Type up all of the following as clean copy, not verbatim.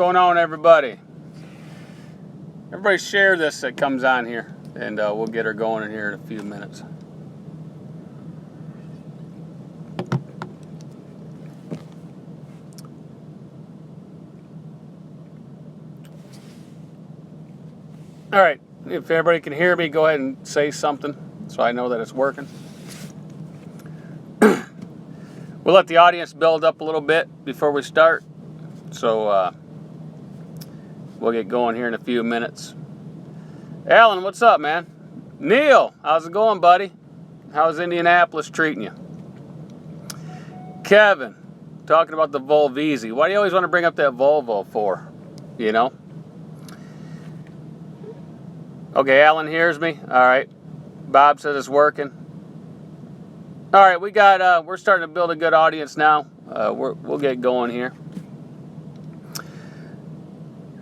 going on, everybody? Everybody share this that comes on here, and we'll get her going in here in a few minutes. All right, if everybody can hear me, go ahead and say something so I know that it's working. We'll let the audience build up a little bit before we start. So we'll get going here in a few minutes. Alan, what's up, man? Neil, how's it going, buddy? How's Indianapolis treating you? Kevin, talking about the Volvese. Why do you always want to bring up that Volvo for? You know? Okay, Alan hears me. All right. Bob says it's working. All right, we're starting to build a good audience now. We'll get going here.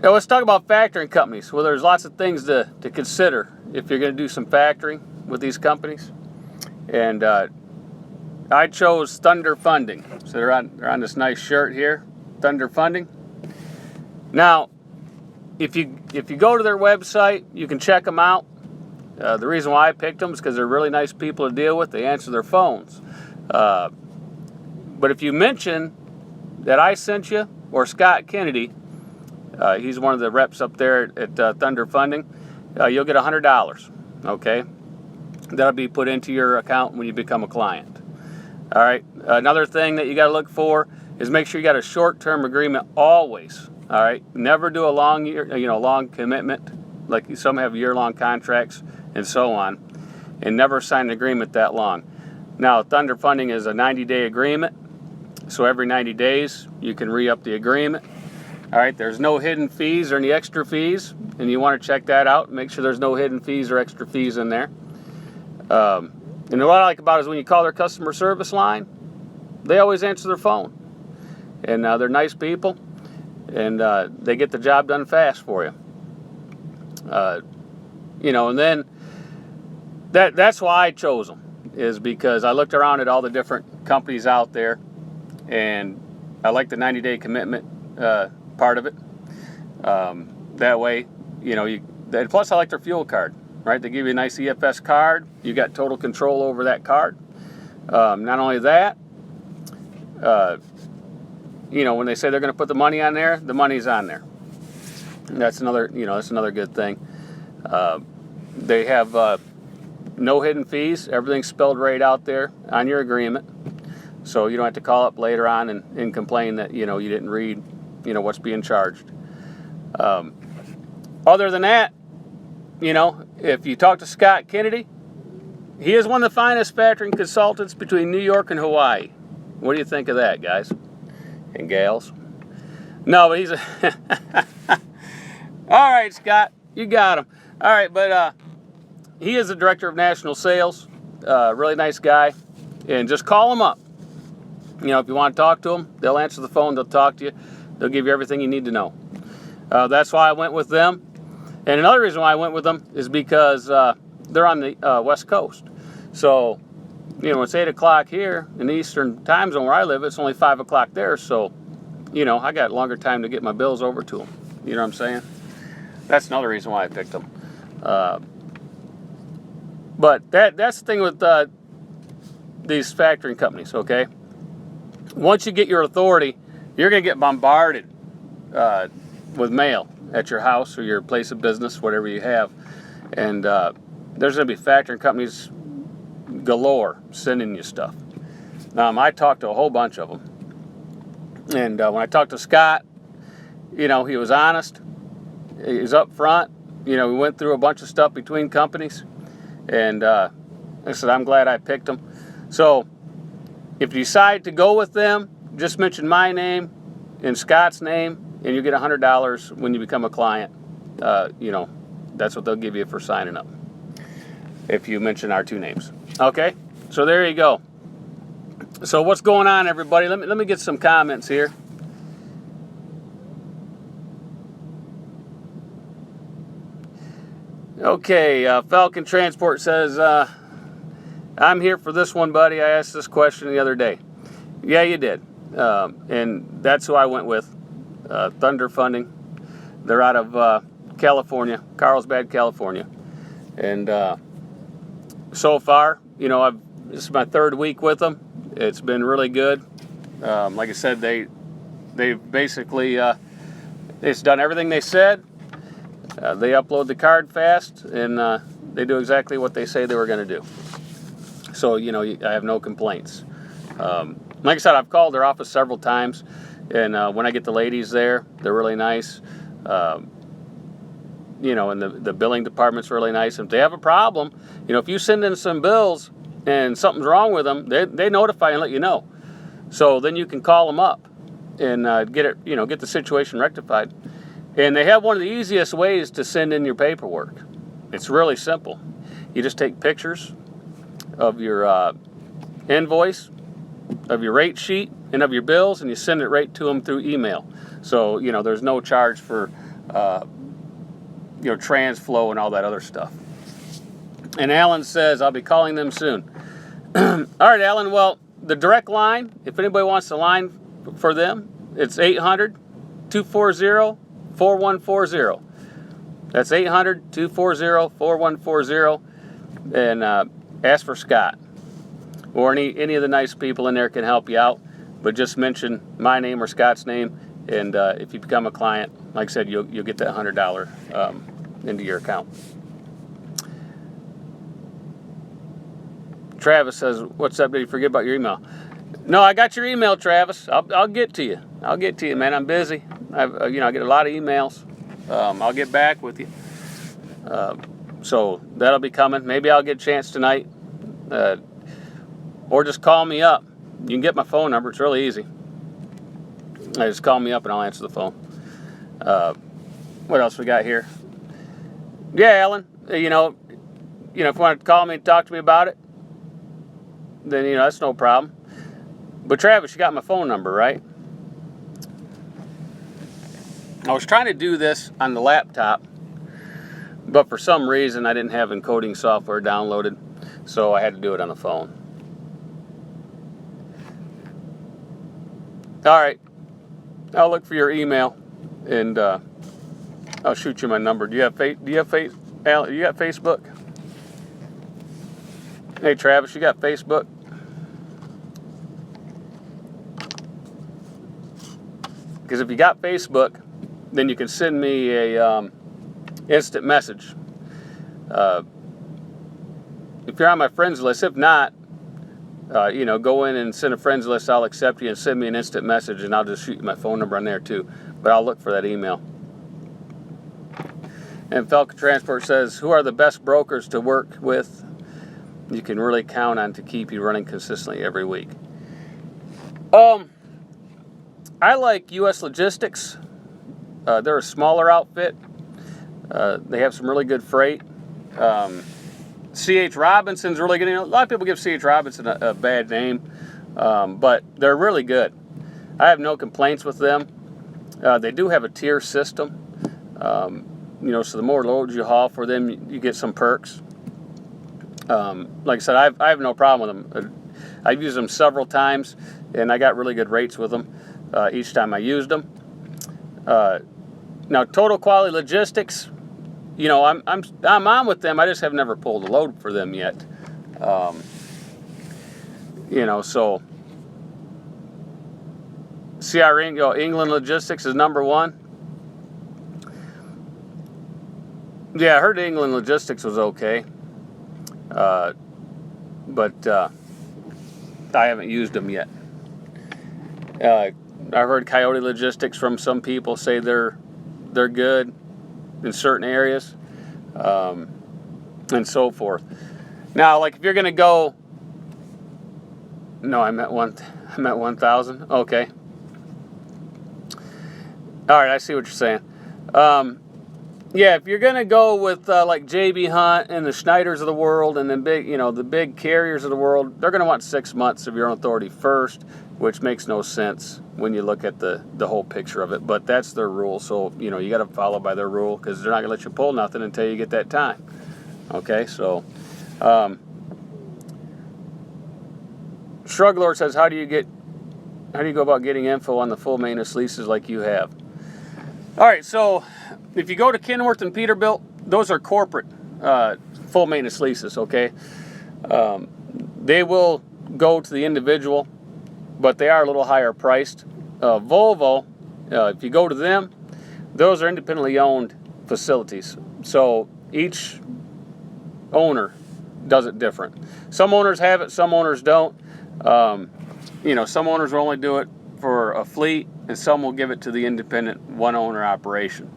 Now let's talk about factoring companies. Well, there's lots of things to consider if you're going to do some factoring with these companies. And I chose Thunder Funding. So they're on this nice shirt here, Thunder Funding. Now, if you go to their website, you can check them out. The reason why I picked them is because they're really nice people to deal with. They answer their phones. But if you mention that I sent you, or Scott Kennedy, he's one of the reps up there at Thunder Funding, you'll get $100. Okay? That'll be put into your account when you become a client. All right? Another thing that you got to look for is make sure you got a short-term agreement always. All right? Never do a long commitment, like some have year-long contracts and so on, and never sign an agreement that long. Now, Thunder Funding is a 90-day agreement, so every 90 days you can re-up the agreement. All right, there's no hidden fees or any extra fees, and you want to check that out. Make sure there's no hidden fees or extra fees in there. And what I like about it is when you call their customer service line, they always answer their phone. And they're nice people, and they get the job done fast for you. And then that's why I chose them, is because I looked around at all the different companies out there, and I like the 90-day commitment part of it. That way, plus I like their fuel card, right? They give you a nice EFS card. You got total control over that card. Not only that, when they say they're going to put the money on there, the money's on there. And that's another good thing. They have no hidden fees. Everything's spelled right out there on your agreement. So you don't have to call up later on and complain that, you didn't read, what's being charged. Other than that, if you talk to Scott Kennedy, he is one of the finest factoring consultants between New York and Hawaii. What do you think of that, guys and gals? No, but he's a... All right, Scott, you got him. All right, but he is the director of national sales. Really nice guy. And just call him up. If you want to talk to them, they'll answer the phone, they'll talk to you, they'll give you everything you need to know. That's why I went with them. And another reason why I went with them is because they're on the West Coast. So, it's 8 o'clock here in the Eastern time zone where I live, it's only 5 o'clock there. So, I got longer time to get my bills over to them. You know what I'm saying? That's another reason why I picked them. But that's the thing with these factoring companies, okay? Once you get your authority, you're going to get bombarded with mail at your house or your place of business, whatever you have. And there's going to be factoring companies galore sending you stuff. I talked to a whole bunch of them. And when I talked to Scott, he was honest. He was up front. We went through a bunch of stuff between companies. And I said, I'm glad I picked them. So if you decide to go with them, just mention my name and Scott's name, and you get $100 when you become a client. That's what they'll give you for signing up if you mention our two names. Okay, so there you go. So what's going on, everybody? Let me get some comments here. Okay, Falcon Transport says, I'm here for this one, buddy. I asked this question the other day. Yeah, you did. And that's who I went with. Thunder Funding. They're out of California, Carlsbad, California. And so far, this is my third week with them. It's been really good. Like I said, they basically it's done everything they said. They upload the card fast, and they do exactly what they say they were going to do. So, I have no complaints. Like I said, I've called their office several times, and when I get the ladies there, they're really nice. And the billing department's really nice. If they have a problem, if you send in some bills and something's wrong with them, they notify and let you know. So then you can call them up and get the situation rectified. And they have one of the easiest ways to send in your paperwork. It's really simple. You just take pictures of your invoice, of your rate sheet, and of your bills, and you send it right to them through email. So, there's no charge for, TransFlow and all that other stuff. And Alan says, I'll be calling them soon. All right, Alan, well, the direct line, if anybody wants the line for them, it's 800-240-4140. That's 800-240-4140, and ask for Scott. Or any of the nice people in there can help you out, but just mention my name or Scott's name, and if you become a client, like I said, you'll get that $100 into your account. Travis says, what's up, did you forget about your email? No, I got your email, Travis. I'll get to you. I'll get to you, man. I'm busy. I get a lot of emails. I'll get back with you. So that'll be coming. Maybe I'll get a chance tonight. Or just call me up. You can get my phone number. It's really easy. Just call me up and I'll answer the phone. What else we got here? Yeah, Alan. If you want to call me and talk to me about it, then that's no problem. But Travis, you got my phone number, right? I was trying to do this on the laptop, but for some reason I didn't have encoding software downloaded, so I had to do it on the phone. All right, I'll look for your email, and I'll shoot you my number. Do you got Facebook? Hey, Travis, you got Facebook? Because if you got Facebook, then you can send me a instant message. If you're on my friends list, if not, go in and send a friends list. I'll accept you and send me an instant message, and I'll just shoot you my phone number on there too. But I'll look for that email. And Falcon Transport says, who are the best brokers to work with you can really count on to keep you running consistently every week? I like U.S. Logistics. They're a smaller outfit. They have some really good freight. C.H. Robinson's really good. A lot of people give C.H. Robinson a bad name, but they're really good. I have no complaints with them. They do have a tier system. So the more loads you haul for them, you get some perks. Like I said, I have no problem with them. I've used them several times, and I got really good rates with them each time I used them. Now, Total Quality Logistics, I'm on with them. I just have never pulled a load for them yet. So CR England Logistics is number one. Yeah, I heard England Logistics was okay. But I haven't used them yet. I heard Coyote Logistics from some people say they're good in certain areas, and so forth. Now, like if you're gonna go, no, I meant 1,000. Okay. All right, I see what you're saying. Yeah, if you're gonna go with like JB Hunt and the Schneiders of the world, and then the big carriers of the world, they're gonna want 6 months of your own authority first, which makes no sense when you look at the whole picture of it. But that's their rule, so you got to follow by their rule, because they're not gonna let you pull nothing until you get that time. Okay, so Shruglord says, how do you go about getting info on the full maintenance leases like you have? All right, so if you go to Kenworth and Peterbilt, those are corporate full maintenance leases, okay? They will go to the individual, but they are a little higher priced. Volvo, if you go to them, those are independently owned facilities. So each owner does it different. Some owners have it, some owners don't. Some owners will only do it for a fleet, and some will give it to the independent one-owner operation.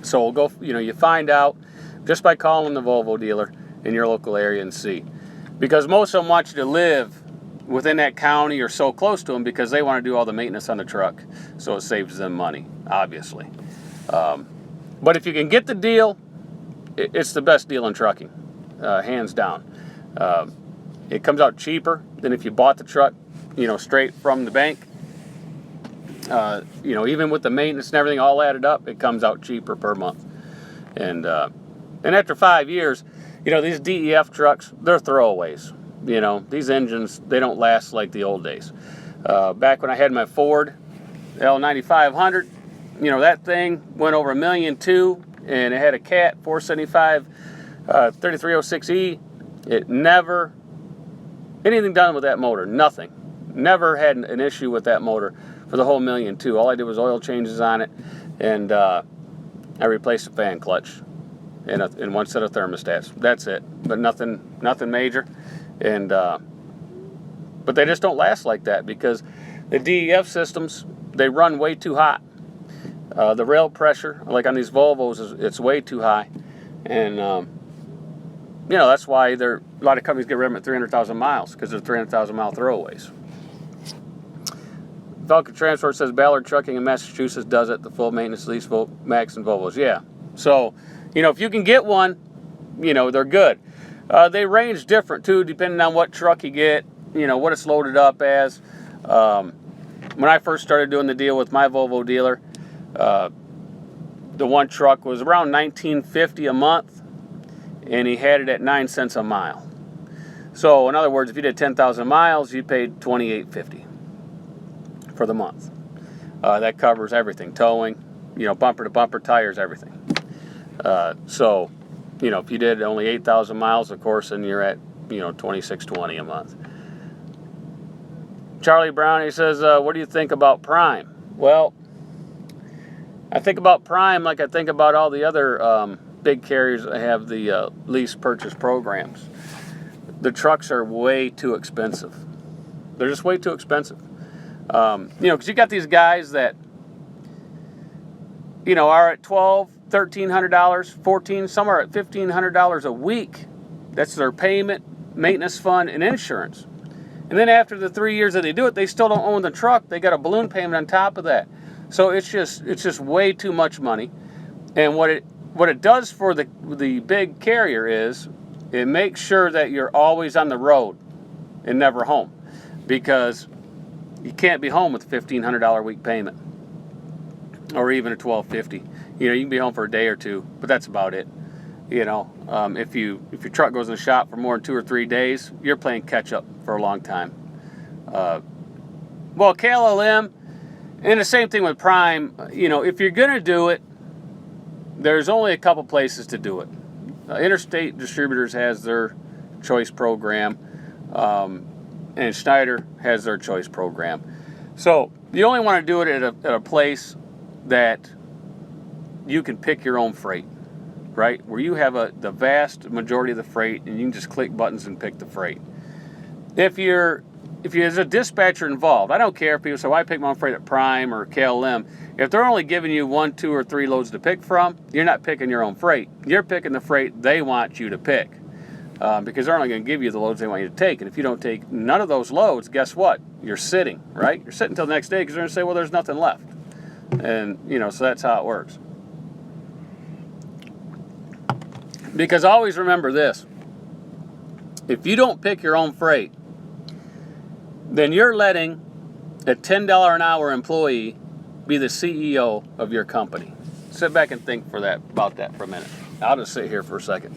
So we'll go, you find out just by calling the Volvo dealer in your local area and see. Because most of them want you to live within that county or so close to them because they want to do all the maintenance on the truck. So it saves them money, obviously. But if you can get the deal, it's the best deal in trucking, hands down. It comes out cheaper than if you bought the truck, straight from the bank. Even with the maintenance and everything all added up, it comes out cheaper per month. And after 5 years, these DEF trucks, they're throwaways. These engines, they don't last like the old days. Back when I had my Ford L9500, that thing went over $1.2 million, and it had a Cat 475 3306E. It never, anything done with that motor, nothing. Never had an issue with that motor for the whole $1.2 million. All I did was oil changes on it, and I replaced the fan clutch and one set of thermostats. That's it, but nothing major. And but they just don't last like that because the DEF systems, they run way too hot. The rail pressure, like on these Volvos, it's way too high, and that's why a lot of companies get rid of them at 300,000 miles because they're 300,000 mile throwaways. Falcon Transport says Ballard Trucking in Massachusetts does it, the full maintenance lease, Max and Volvos. Yeah. So, if you can get one, they're good. They range different too, depending on what truck you get, what it's loaded up as. When I first started doing the deal with my Volvo dealer, the one truck was around $19.50 a month, and he had it at 9 cents a mile. So, in other words, if you did 10,000 miles, you paid $28.50 for the month. That covers everything, towing, bumper to bumper, tires, everything. So, if you did only 8,000 miles, of course, then you're at, $26.20 a month. Charlie Brown, he says, what do you think about Prime? Well, I think about Prime like I think about all the other big carriers that have the lease purchase programs. The trucks are way too expensive. They're just way too expensive. Because you got these guys that, are at $1,200, $1,300, $1,400, some are at $1,500 a week. That's their payment, maintenance fund, and insurance. And then after the 3 years that they do it, they still don't own the truck. They got a balloon payment on top of that. So it's just way too much money. And what it does for the big carrier is it makes sure that you're always on the road and never home, because you can't be home with a $1,500 a week payment or even a $1,250. You can be home for a day or two, but that's about it. If your truck goes in the shop for more than 2 or 3 days, you're playing catch up for a long time. Well, KLLM, and the same thing with Prime. If you're gonna do it, there's only a couple places to do it. Interstate Distributors has their choice program, and Schneider has their choice program. So you only want to do it at a place that you can pick your own freight, right? Where you have the vast majority of the freight, and you can just click buttons and pick the freight. If there's a dispatcher involved, I don't care if people say, well, I pick my own freight at Prime or KLM. If they're only giving you 1, 2, or 3 loads to pick from, you're not picking your own freight. You're picking the freight they want you to pick, because they're only going to give you the loads they want you to take. And if you don't take none of those loads, guess what? You're sitting, right? You're sitting until the next day because they're going to say, well, there's nothing left. And, so that's how it works. Because always remember this. If you don't pick your own freight, then you're letting a $10 an hour employee be the CEO of your company. Sit back and think about that for a minute. I'll just sit here for a second.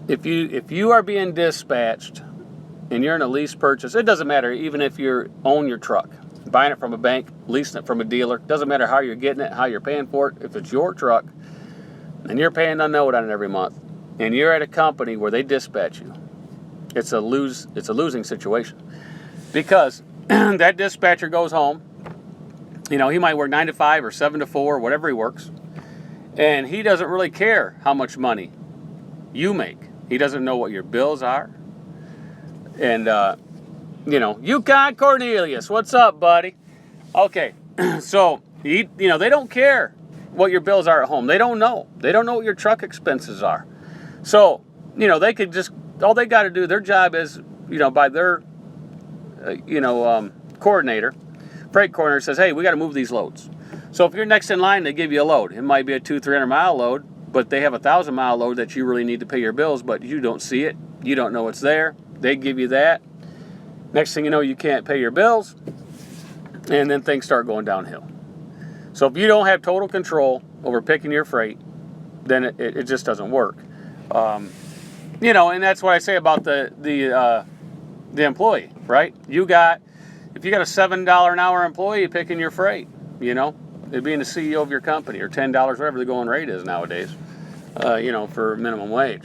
If you are being dispatched and you're in a lease purchase, it doesn't matter even if you own your truck. buying it from a bank, leasing it from a dealer. Doesn't matter how you're getting it, how you're paying for it. If it's your truck and you're paying a note on it every month, and you're at a company where they dispatch you, it's a losing situation, because that dispatcher goes home. You know, he might work 9 to 5 or 7 to 4, whatever he works, and he doesn't really care how much money you make. He doesn't know what your bills are. And you know, Yukon Cornelius, what's up, buddy? Okay, so you know, they don't care what your bills are at home. They don't know. They don't know what your truck expenses are. So, you know, they could just, all they got to do, their job is, you know, by their, coordinator, freight coordinator says, hey, we got to move these loads. So if you're next in line, they give you a load. It might be a 200-300 mile load, but they have a 1,000-mile load that you really need to pay your bills, but you don't see it. You don't know it's there. They give you that. Next thing you know, you can't pay your bills, and then things start going downhill. So if you don't have total control over picking your freight, then it just doesn't work. You know, and that's what I say about the employee, right? If you got a $7 an hour employee picking your freight, you know, it being the CEO of your company, or $10, whatever the going rate is nowadays, you know, for minimum wage.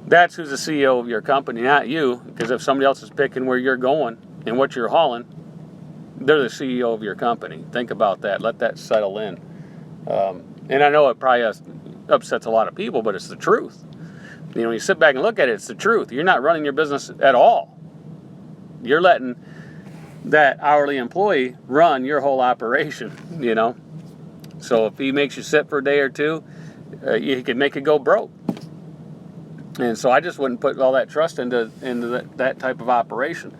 That's who's the CEO of your company, not you, because if somebody else is picking where you're going and what you're hauling, they're the CEO of your company. Think about that. Let that settle in. And I know it probably upsets a lot of people, but it's the truth. You know, when you sit back and look at it, it's the truth. You're not running your business at all. You're letting that hourly employee run your whole operation, you know. So if he makes you sit for a day or two, he could make it go broke. And so I just wouldn't put all that trust into that type of operation.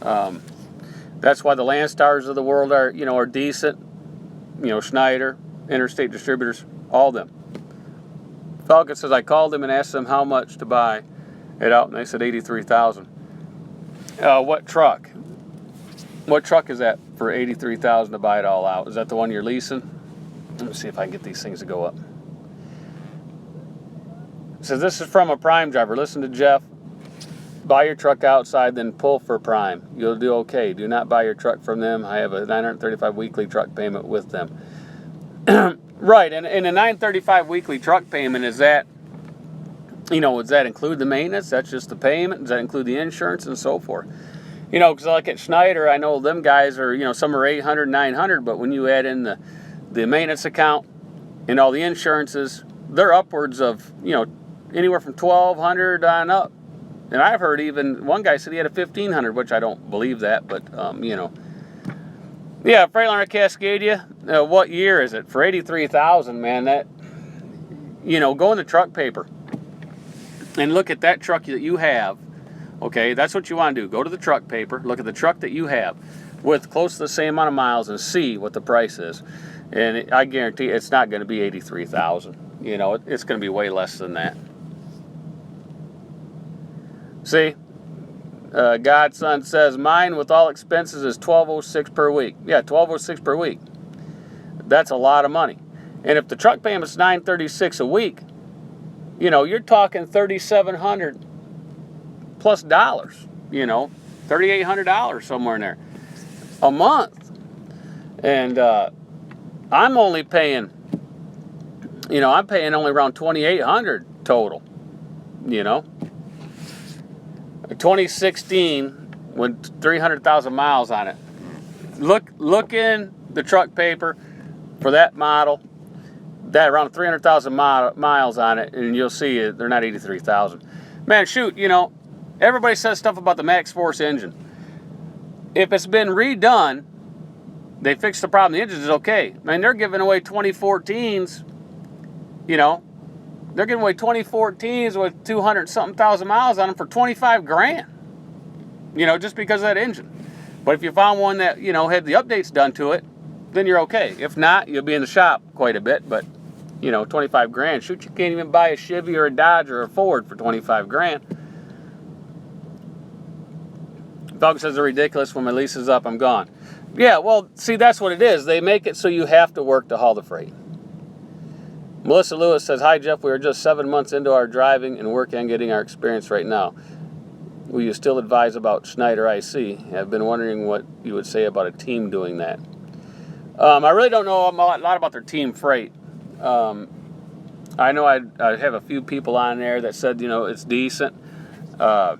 That's why the Landstars of the world are decent. You know, Schneider, Interstate Distributors, all of them. Falcon says, I called them and asked them how much to buy it out, and they said $83,000. What truck? What truck is that for $83,000 to buy it all out? Is that the one you're leasing? Let me see if I can get these things to go up. It says, this is from a Prime driver. Listen to Jeff. Buy your truck outside, then pull for Prime. You'll do okay. Do not buy your truck from them. I have a $935 weekly truck payment with them. Right, and a $935 weekly truck payment, is that, you know, does that include the maintenance? That's just the payment? Does that include the insurance and so forth? You know, because like at Schneider, I know them guys are, you know, some are $800, $900, but when you add in the maintenance account and all the insurances, they're upwards of, you know, anywhere from $1,200 on up. And I've heard even one guy said he had a $1,500, which I don't believe that, but, you know. Yeah, Freightliner Cascadia, what year is it? For $83,000, man, that, you know, go in the truck paper and look at that truck that you have. Okay, that's what you want to do. Go to the truck paper, look at the truck that you have with close to the same amount of miles and see what the price is. And I guarantee it's not going to be $83,000. You know, it's going to be way less than that. See? Godson says, mine with all expenses is $1,206 per week. Yeah, $1,206 per week. That's a lot of money. And if the truck payment's $936 a week, you know, you're talking $3,700 plus dollars, you know, $3,800 somewhere in there a month. And I'm only paying, you know, I'm paying only around $2,800 total, you know. 2016 with 300,000 miles on it. Look in the truck paper for that model, that around 300,000 miles on it, and you'll see they're not 83,000. Man, shoot, you know, everybody says stuff about the Max Force engine. If it's been redone, they fixed the problem. The engine is okay. Man, they're giving away 2014s, you know. They're giving away 2014s with 200-something thousand miles on them for $25,000. You know, just because of that engine. But if you found one that, you know, had the updates done to it, then you're okay. If not, you'll be in the shop quite a bit. But, you know, $25,000. Shoot, you can't even buy a Chevy or a Dodge or a Ford for $25,000. Dog says they're ridiculous. When my lease is up, I'm gone. Yeah, well, see, that's what it is. They make it so you have to work to haul the freight. Melissa Lewis says, hi, Jeff. We are just 7 months into our driving and working on getting our experience right now. Will you still advise about Schneider IC? I've been wondering what you would say about a team doing that. I really don't know a lot about their team freight. I know I have a few people on there that said, it's decent. But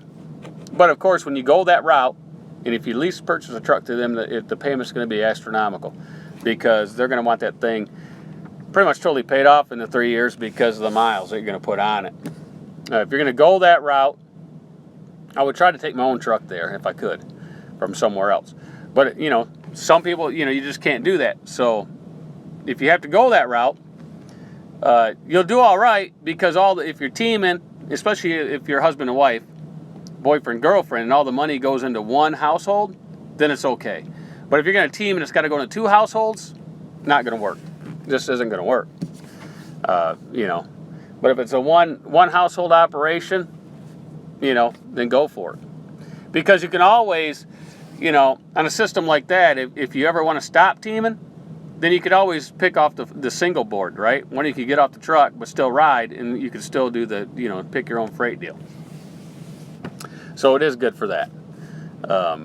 of course, when you go that route, and if you lease purchase a truck to them, the payment's going to be astronomical, because they're going to want that thing pretty much totally paid off in the 3 years because of the miles that you're going to put on it. If you're going to go that route, I would try to take my own truck there if I could from somewhere else. But, some people, you just can't do that. So if you have to go that route, you'll do all right, because if you're teaming, especially if you're husband and wife, boyfriend, girlfriend, and all the money goes into one household, then it's okay. But if you're going to team and it's got to go into 2 households, not going to work. Just isn't going to work. But if it's a one household operation, then go for it. Because you can always, on a system like that, if you ever want to stop teaming, then you could always pick off the single board, right? When you could get off the truck but still ride, and you could still do the, pick your own freight deal. So it is good for that. I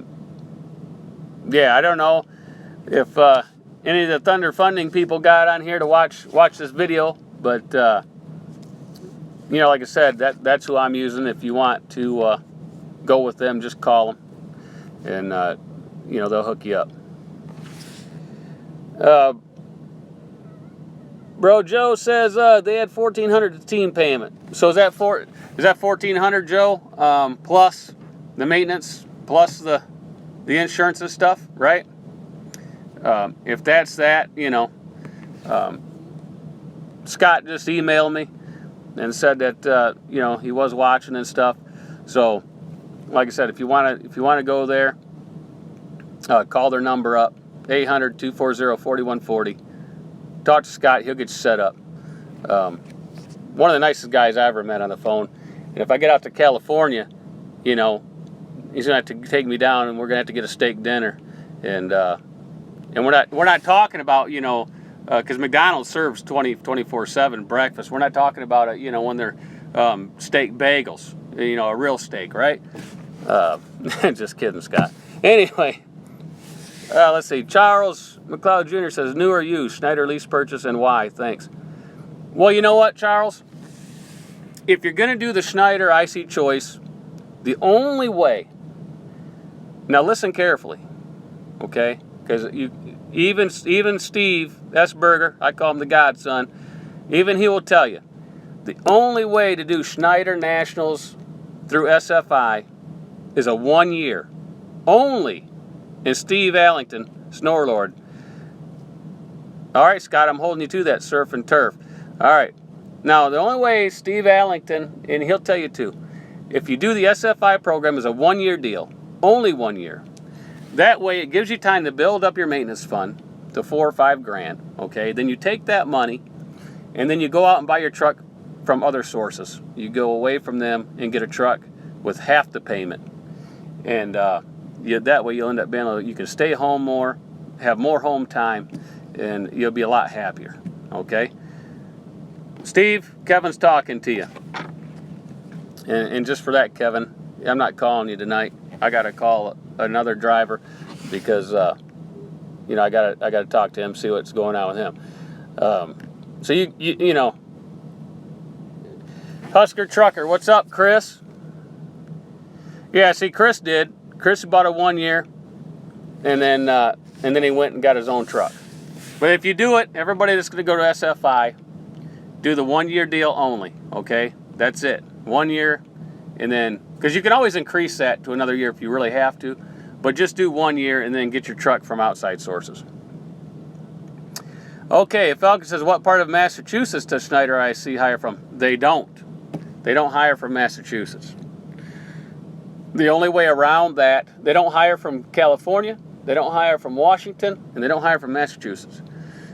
don't know if any of the Thunder Funding people got on here to watch this video, but like I said, that's who I'm using. If you want to go with them, just call them, and they'll hook you up. Bro Joe says they had $1,400 team payment. So is that $1,400, Joe? Plus the maintenance, plus the insurance and stuff, right? If that's that, Scott just emailed me and said that he was watching and stuff. So, like I said, if you want to go there, call their number up, 800-240-4140. Talk to Scott; he'll get you set up. One of the nicest guys I ever met on the phone. And if I get out to California, he's gonna have to take me down, and we're gonna have to get a steak dinner. And we're not talking about because McDonald's serves 24/7 breakfast. We're not talking about it when they're steak bagels, a real steak, right? Just kidding, Scott. Anyway, let's see. Charles McLeod Jr. says, new or used, Schneider lease purchase, and why? Thanks. Well, you know what, Charles? If you're going to do the Schneider IC choice, the only way, now listen carefully, okay? Because even Steve Esberger, I call him the godson, even he will tell you, the only way to do Schneider Nationals through SFI is a 1 year. Only. And Steve Allington, Snorlord. All right, Scott, I'm holding you to that, surf and turf. All right. Now, the only way Steve Allington, and he'll tell you too, if you do the SFI program, is a 1 year deal. Only 1 year. That way, it gives you time to build up your maintenance fund to $4 or $5 grand. Okay. Then you take that money, and then you go out and buy your truck from other sources. You go away from them and get a truck with half the payment. And that way you'll end up being able, you can stay home more, have more home time, and you'll be a lot happier. Okay? Steve, Kevin's talking to you. And just for that, Kevin, I'm not calling you tonight. I got to call another driver because I got to talk to him, see what's going on with him. So you Husker Trucker, what's up, Chris? Yeah, see, Chris did. Chris bought a 1 year, and then he went and got his own truck. But if you do it, everybody that's going to go to SFI, do the 1 year deal only. Okay, that's it. 1 year, and then because you can always increase that to another year if you really have to, but just do 1 year and then get your truck from outside sources. Okay, Falcon says, what part of Massachusetts does Schneider IC hire from? They don't. They don't hire from Massachusetts. The only way around that, they don't hire from California, they don't hire from Washington, and they don't hire from Massachusetts.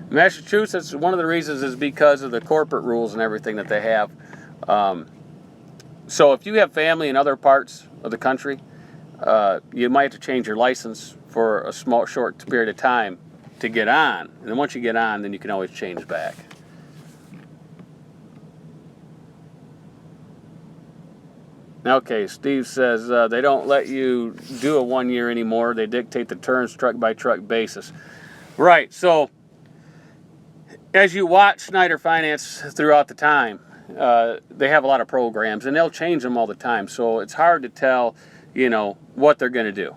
Massachusetts, one of the reasons is because of the corporate rules and everything that they have. So if you have family in other parts of the country, you might have to change your license for a short period of time to get on. And then once you get on, then you can always change back. Okay, Steve says they don't let you do a 1 year anymore. They dictate the terms truck by truck basis. Right. So as you watch Schneider Finance throughout the time, they have a lot of programs, and they'll change them all the time. So it's hard to tell, what they're going to do.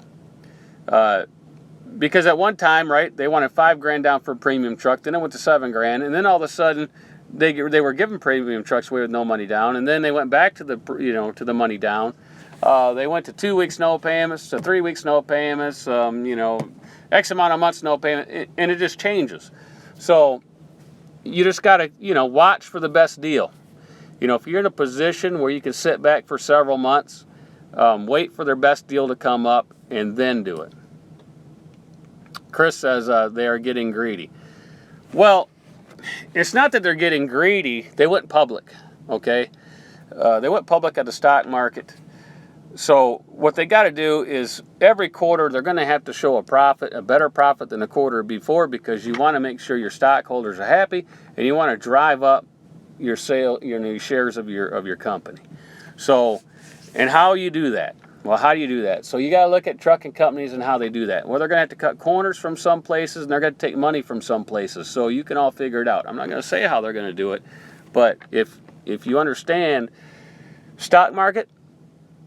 Because at one time, right, they wanted $5,000 down for a premium truck, then it went to $7,000, and then all of a sudden they were giving premium trucks away with no money down, and then they went back to the money down. They went to 2 weeks no payments, to 3 weeks no payments, X amount of months no payment, and it just changes. So you just got to, watch for the best deal. If you're in a position where you can sit back for several months, wait for their best deal to come up and then do it. Chris says they are getting greedy. Well, it's not that they're getting greedy. They went public, okay? They went public at the stock market. So what they got to do is every quarter they're going to have to show a profit, a better profit than the quarter before, because you want to make sure your stockholders are happy and you want to drive up your shares of your company. So, and how you do that? Well, how do you do that? So you got to look at trucking companies and how they do that. Well, they're going to have to cut corners from some places, and they're going to take money from some places. So you can all figure it out. I'm not going to say how they're going to do it, but if you understand stock market,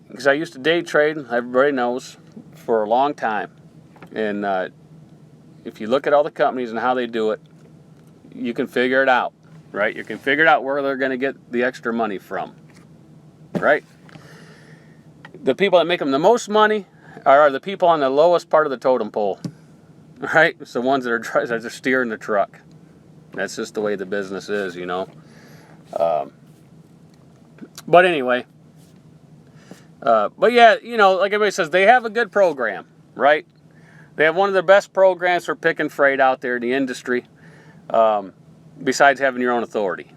because I used to day trade, everybody knows, for a long time. And if you look at all the companies and how they do it, you can figure it out, right? You can figure out where they're going to get the extra money from, right? The people that make them the most money are the people on the lowest part of the totem pole, right? It's the ones that are steering the truck. That's just the way the business is, But anyway, but yeah, like everybody says, they have a good program, right? They have one of the best programs for picking freight out there in the industry, besides having your own authority,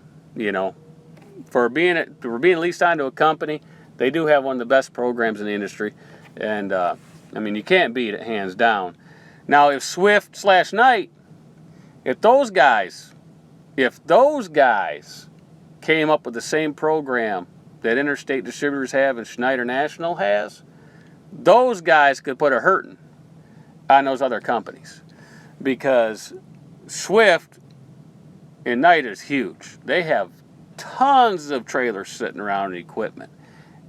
For being leased onto a company, they do have one of the best programs in the industry, and you can't beat it, hands down. Now, if Swift/Knight, if those guys came up with the same program that Interstate Distributors have and Schneider National has, those guys could put a hurting on those other companies, because Swift and Knight is huge. They have tons of trailers sitting around and equipment,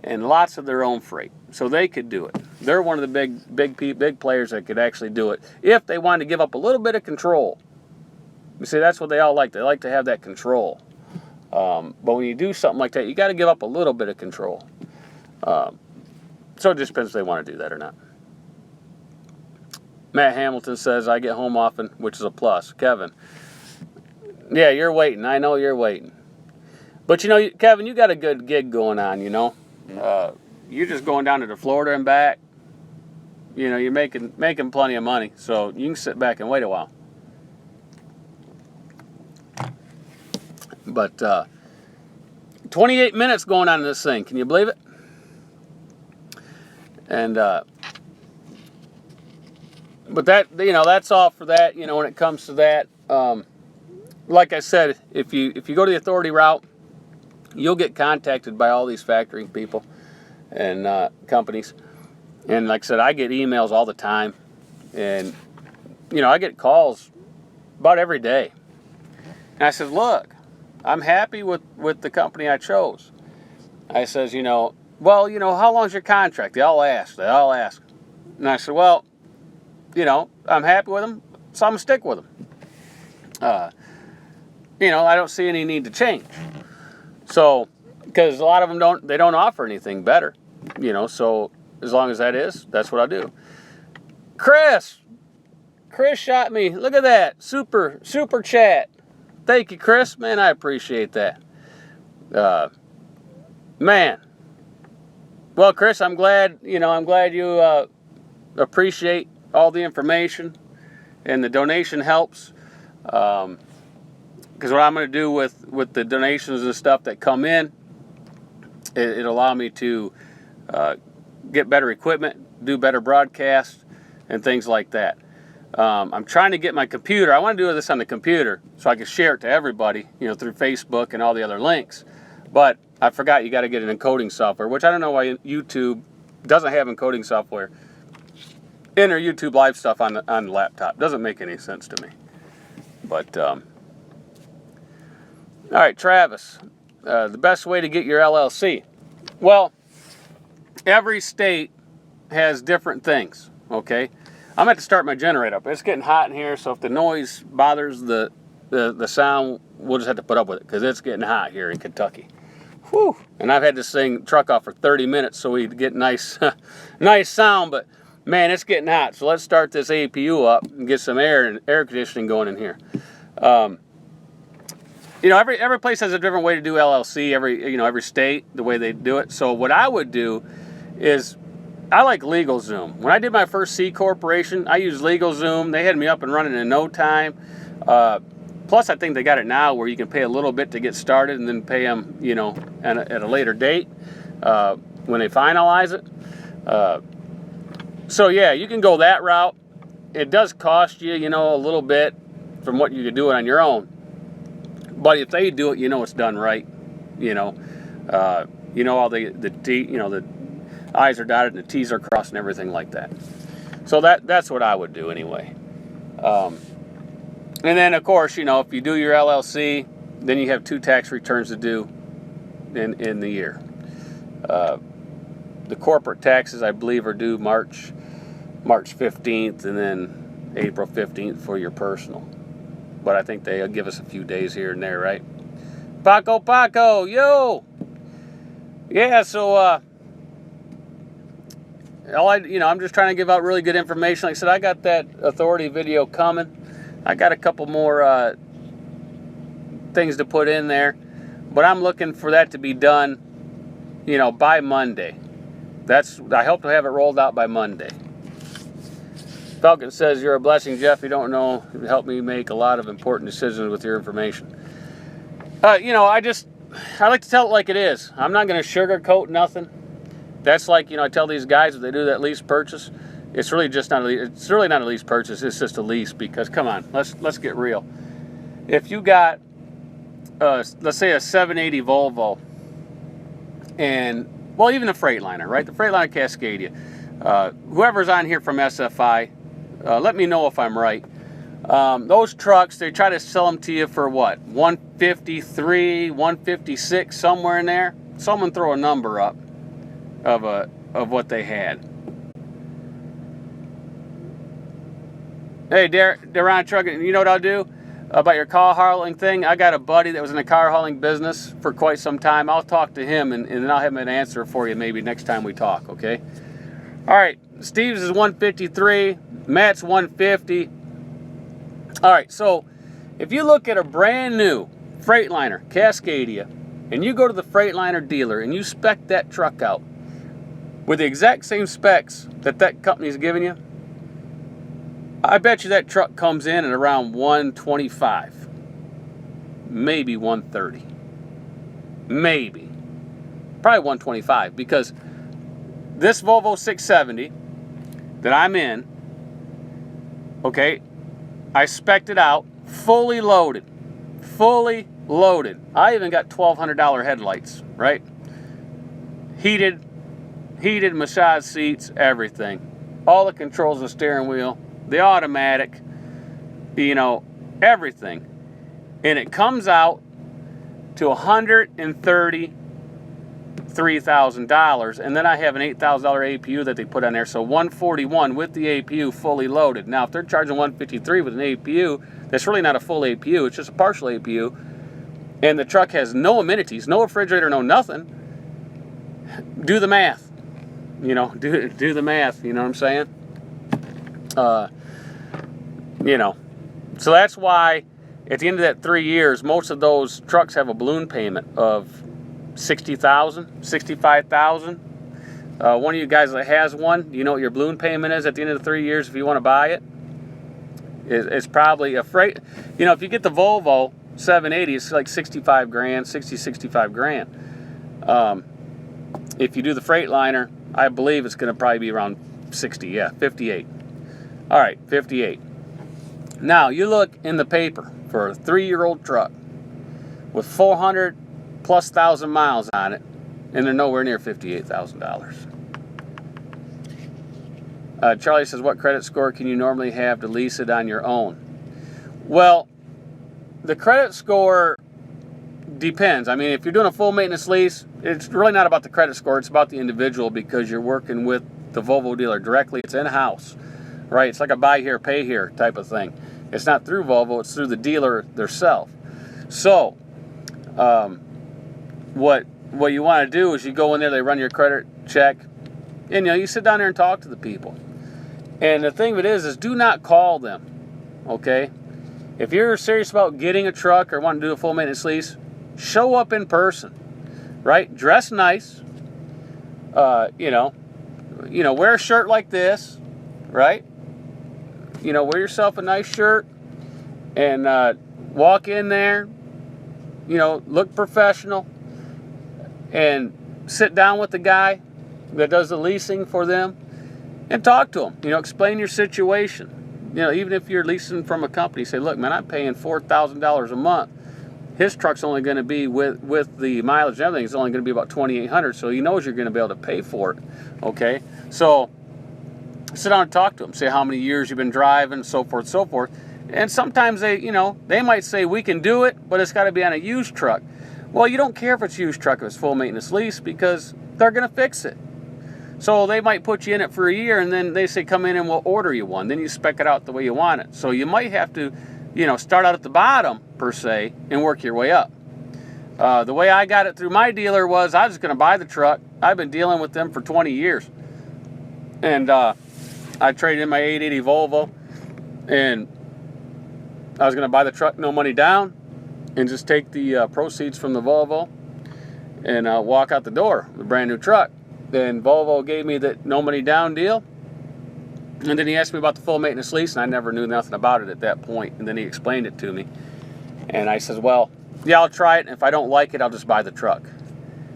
and lots of their own freight, so they could do it. They're one of the big players that could actually do it if they wanted to give up a little bit of control. You see, that's what they all like. They like to have that control. But when you do something like that, you got to give up a little bit of control. So it just depends if they want to do that or not. Matt Hamilton says, I get home often, which is a plus. Kevin, yeah, you're waiting. I know you're waiting. But, Kevin, you got a good gig going on, You're just going down to Florida and back. You're making plenty of money, so you can sit back and wait a while. But 28 minutes going on in this thing. Can you believe it? And but that, that's all for that. When it comes to that, like I said, if you go to the authority route, you'll get contacted by all these factoring people and companies. And like I said, I get emails all the time, and I get calls about every day. And I said, look, I'm happy with the company I chose. I says, well, how long's your contract? They all ask. And I said, well, I'm happy with them, so I'm going to stick with them. I don't see any need to change. So, because a lot of them don't offer anything better, so as long as that's what I do. Chris shot me. Look at that. Super chat. Thank you, Chris. Man, I appreciate that. Man. Well, Chris, I'm glad you appreciate all the information, and the donation helps. Because what I'm going to do with the donations and stuff that come in, it'll allow me to get better equipment, do better broadcasts, and things like that. I'm trying to get my computer. I want to do this on the computer so I can share it to everybody, through Facebook and all the other links. But I forgot you got to get an encoding software, which I don't know why YouTube doesn't have encoding software. enter YouTube Live stuff on the laptop. Doesn't make any sense to me. But, all right, Travis, the best way to get your LLC. Well, every state has different things, okay? I'm going to start my generator up. It's getting hot in here, so if the noise bothers the sound, we'll just have to put up with it because it's getting hot here in Kentucky. Whew. And I've had this truck off for 30 minutes so we get nice, nice sound, but man, it's getting hot. So let's start this APU up and get some air conditioning going in here. You know, every place has a different way to do LLC. Every state, the way they do it. So what I would do is, I like LegalZoom. When I did my first C corporation, I used LegalZoom. They had me up and running in no time. Plus, I think they got it now where you can pay a little bit to get started and then pay them, you know, at a later date when they finalize it. So yeah, you can go that route. It does cost you, you know, a little bit from what you could do it on your own. But if they do it, you know it's done right. You know all the I's are dotted and the T's are crossed and everything like that. So that's what I would do anyway. And then of course, you know, if you do your LLC, then you have 2 tax returns to do in the year. The corporate taxes, I believe, are due March 15th and then April 15th for your personal. But I think they'll give us a few days here and there, right? Paco, yo! Yeah, so I'm just trying to give out really good information. Like I said, I got that authority video coming. I got a couple more things to put in there, but I'm looking for that to be done, you know, by Monday. I hope to have it rolled out by Monday. Falcon says, "You're a blessing, Jeff. You don't know. You help me make a lot of important decisions with your information." You know, I like to tell it like it is. I'm not going to sugarcoat nothing. That's like, you know, I tell these guys if they do that lease purchase, it's really not a lease purchase. It's just a lease because, come on, let's get real. If you got, let's say a 780 Volvo, and well, even a Freightliner, right? The Freightliner Cascadia. Whoever's on here from SFI, let me know if I'm right. Those trucks, they try to sell them to you for what? 153, 156, somewhere in there. Someone throw a number up of what they had. Hey, Deron Trucking, you know what I'll do about your car hauling thing? I got a buddy that was in the car hauling business for quite some time. I'll talk to him and then I'll have an answer for you maybe next time we talk, okay? All right, Steve's is 153, Matt's 150. All right, so if you look at a brand new Freightliner Cascadia and you go to the Freightliner dealer and you spec that truck out with the exact same specs that company's giving you, I bet you that truck comes in at around 125, maybe 130, maybe, probably 125, because this Volvo 670 that I'm in, okay, I spec'd it out, fully loaded. I even got $1,200 headlights, right? Heated massage seats, everything. All the controls of the steering wheel, the automatic, you know, everything. And it comes out to $133,000, and then I have an $8,000 APU that they put on there, so $141 with the APU fully loaded. Now, if they're charging $153 with an APU, that's really not a full APU, it's just a partial APU, and the truck has no amenities, no refrigerator, no nothing. Do the math. You know, do the math, you know what I'm saying? You know, so that's why at the end of that 3 years, most of those trucks have a balloon payment of $60,000, $65,000. One of you guys that has one, you know what your balloon payment is at the end of the 3 years if you want to buy it? It's probably a freight. You know, if you get the Volvo 780, it's like 65 grand, 65 grand. If you do the Freightliner, I believe it's going to probably be around 60, yeah, 58. All right, 58. Now, you look in the paper for a 3-year-old truck with 400+ thousand miles on it, and they're nowhere near $58,000. Charlie says, what credit score can you normally have to lease it on your own? Well, the credit score depends. I mean, if you're doing a full maintenance lease, it's really not about the credit score. It's about the individual, because you're working with the Volvo dealer directly. It's in-house, right? It's like a buy here, pay here type of thing. It's not through Volvo. It's through the dealer themselves. So what you want to do is you go in there, they run your credit check, and you sit down there and talk to the people. And the thing of it is do not call them, okay? If you're serious about getting a truck or want to do a full maintenance lease, show up in person, right? Dress nice, wear a shirt like this, right? Wear yourself a nice shirt and walk in there, look professional, and sit down with the guy that does the leasing for them and talk to him. Explain your situation. Even if you're leasing from a company, say, look, man, I'm paying $4,000 a month. His truck's only going to be, with the mileage and everything, it's only going to be about $2,800, so he knows you're going to be able to pay for it, okay? So sit down and talk to him. Say how many years you've been driving, so forth, so forth. And sometimes they might say, we can do it, but it's got to be on a used truck. Well, you don't care if it's a used truck, if it's full maintenance lease, because they're going to fix it. So they might put you in it for a year, and then they say, come in and we'll order you one. Then you spec it out the way you want it. So you might have to, start out at the bottom, per se, and work your way up. The way I got it through my dealer was I was going to buy the truck. I've been dealing with them for 20 years. And I traded in my 880 Volvo, and I was going to buy the truck, no money down, and just take the proceeds from the Volvo and walk out the door with a brand new truck. Then Volvo gave me that no money down deal, and then he asked me about the full maintenance lease, and I never knew nothing about it at that point. And then he explained it to me, and I says, well, yeah, I'll try it, and if I don't like it, I'll just buy the truck,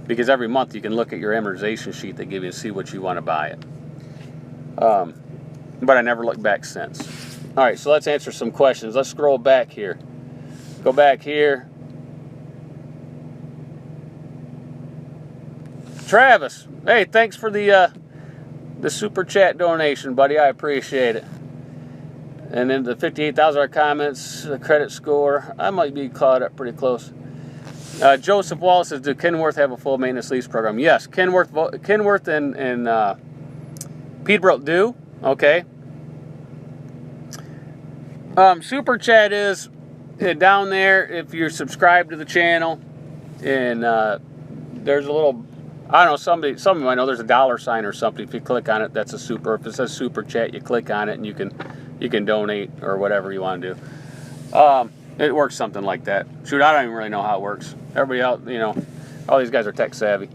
because every month you can look at your amortization sheet they give you and see what you want to buy it. But I never looked back since. All right, so let's answer some questions. Let's scroll back here. Go back here. Travis, hey, thanks for the super chat donation, buddy. I appreciate it. And then the $58,000 comments, the credit score. I might be caught up pretty close. Joseph Wallace says, "Do Kenworth have a full maintenance lease program?" Yes, Kenworth and Peterbilt do. Okay. Super chat is down there if you're subscribed to the channel, and there's a little, I don't know, some of you might know there's a dollar sign or something. If you click on it, that's a super. If it says super chat, you click on it and you can donate or whatever you want to do. It works something like that. Shoot, I don't even really know how it works. Everybody out, all these guys are tech savvy.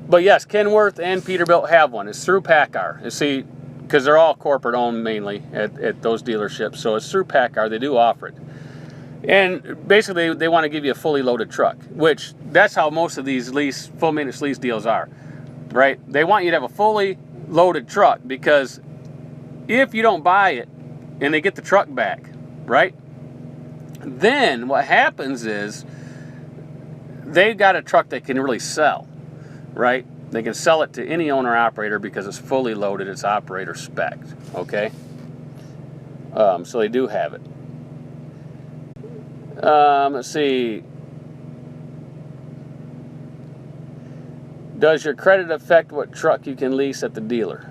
But yes, Kenworth and Peterbilt have one. It's through PACCAR. You see, because they're all corporate owned mainly at those dealerships. So it's through PACCAR. They do offer it. And basically, they want to give you a fully loaded truck, which that's how most of these full maintenance lease deals are, right? They want you to have a fully loaded truck, because if you don't buy it and they get the truck back, right, then what happens is they've got a truck they can really sell, right? They can sell it to any owner-operator because it's fully loaded, it's operator spec'd, okay? So they do have it. Let's see. Does your credit affect what truck you can lease at the dealer?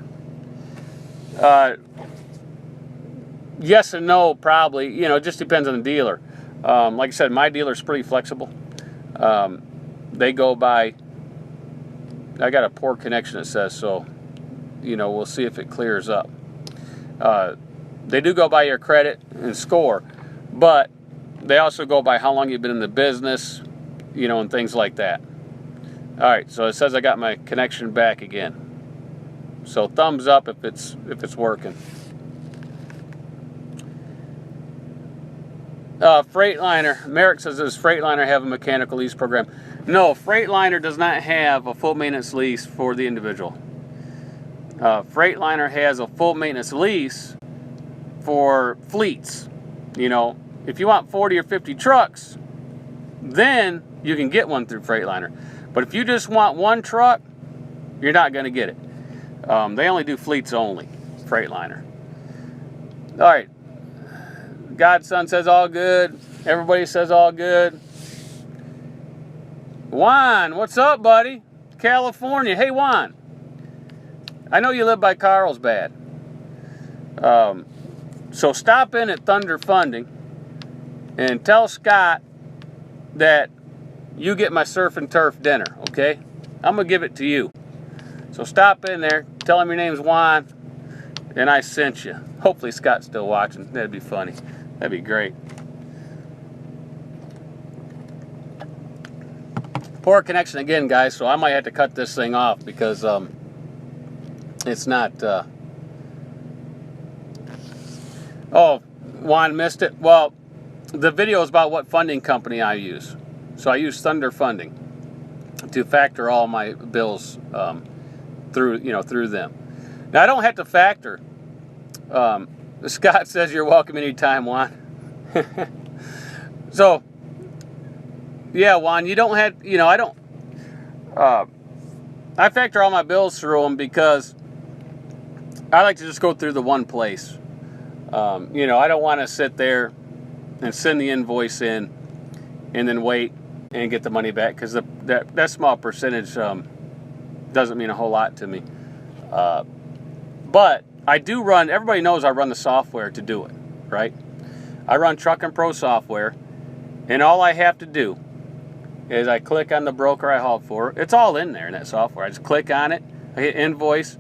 Yes and no, probably. It just depends on the dealer. Like I said, my dealer's pretty flexible. They go by, I got a poor connection, it says, so, we'll see if it clears up. They do go by your credit and score, but they also go by how long you've been in the business, and things like that. All right, so it says I got my connection back again. So thumbs up if it's working. Freightliner. Merrick says, does Freightliner have a mechanical lease program? No, Freightliner does not have a full maintenance lease for the individual. Freightliner has a full maintenance lease for fleets. If you want 40 or 50 trucks, then you can get one through Freightliner. But if you just want one truck, you're not going to get it. They only do fleets only, Freightliner. All right. Godson says all good. Everybody says all good. Juan, what's up, buddy? California. Hey, Juan. I know you live by Carlsbad. So stop in at Thunder Funding and tell Scott that you get my surf and turf dinner, okay? I'm going to give it to you. So stop in there, tell him your name's Juan, and I sent you. Hopefully Scott's still watching. That'd be funny. That'd be great. Poor connection again, guys, so I might have to cut this thing off because it's not... Oh, Juan missed it. Well, the video is about what funding company I use. So I use Thunder Funding to factor all my bills through them. Now I don't have to factor. Scott says you're welcome anytime, Juan. So yeah, Juan, you don't have, I don't. I factor all my bills through them because I like to just go through the one place. I don't want to sit there and send the invoice in and then wait and get the money back because that small percentage doesn't mean a whole lot to me. But I do run, everybody knows I run the software to do it, right? I run Truckin' Pro software, and all I have to do is I click on the broker I hauled for. It's all in there in that software. I just click on it, I hit invoice,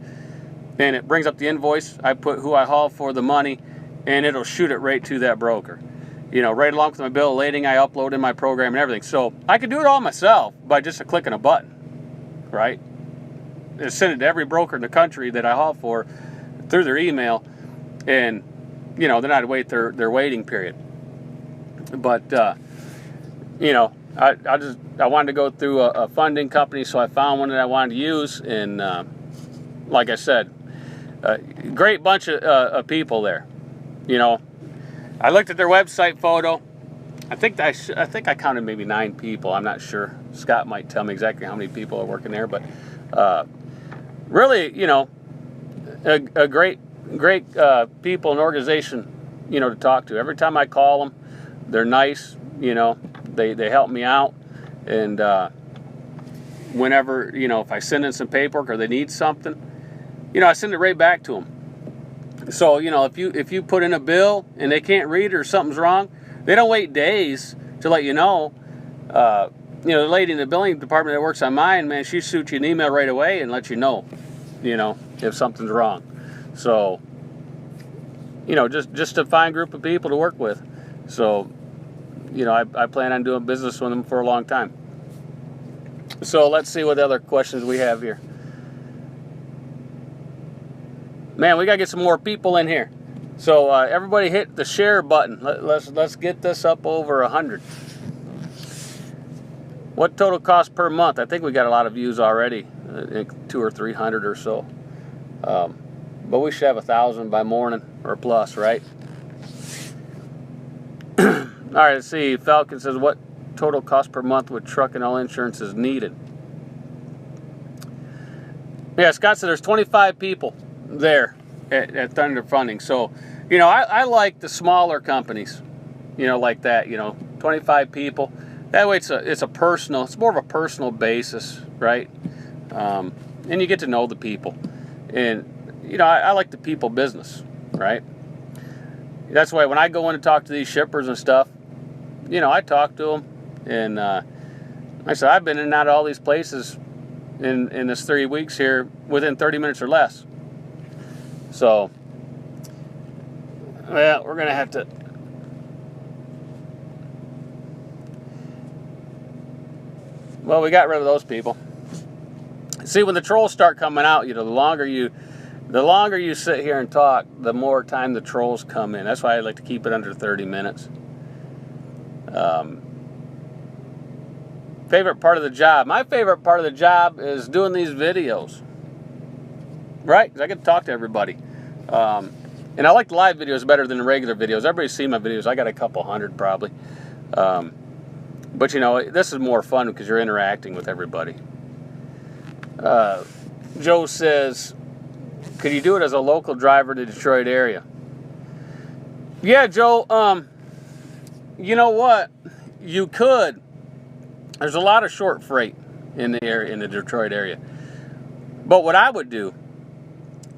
and it brings up the invoice. I put who I hauled for, the money, and it'll shoot it right to that broker. Right along with my bill of lading, I upload in my program and everything. So I could do it all myself by just clicking a button, right? And send it to every broker in the country that I haul for through their email, and then I'd wait their waiting period. But I wanted to go through a funding company, so I found one that I wanted to use, and like I said, great bunch of people there. I looked at their website photo. I think I counted maybe 9 people. I'm not sure. Scott might tell me exactly how many people are working there, but really, a great people and organization, to talk to. Every time I call them, they're nice. They help me out, and whenever if I send in some paperwork or they need something, I send it right back to them. So, if you put in a bill and they can't read it or something's wrong, they don't wait days to let you know. The lady in the billing department that works on mine, man, she shoots you an email right away and lets you know, if something's wrong. So, just a fine group of people to work with. So, I plan on doing business with them for a long time. So let's see what other questions we have here. Man, we got to get some more people in here. So everybody hit the share button. Let's get this up over 100. What total cost per month? I think we got a lot of views already, 200 or 300 or so. But we should have 1,000 by morning or plus, right? All right, let's see. Falcon says, what total cost per month with truck and all insurance is needed? Yeah, Scott said there's 25 people there at Thunder Funding. So, I like the smaller companies, like that, 25 people. That way it's it's more of a personal basis, right? And you get to know the people. And, I like the people business, right? That's why when I go in and talk to these shippers and stuff, I talk to them. And like I said, I've been in and out of all these places in this 3 weeks here within 30 minutes or less. So, well, we're going to have to... Well, we got rid of those people. See, when the trolls start coming out, the longer you sit here and talk, the more time the trolls come in. That's why I like to keep it under 30 minutes. Favorite part of the job? My favorite part of the job is doing these videos. Right? Because I get to talk to everybody. And I like the live videos better than the regular videos. Everybody's seen my videos. I got a couple hundred probably. But this is more fun because you're interacting with everybody. Joe says, Could you do it as a local driver to the Detroit area? Yeah, Joe. You know what? You could. There's a lot of short freight in the area, in the Detroit area. But what I would do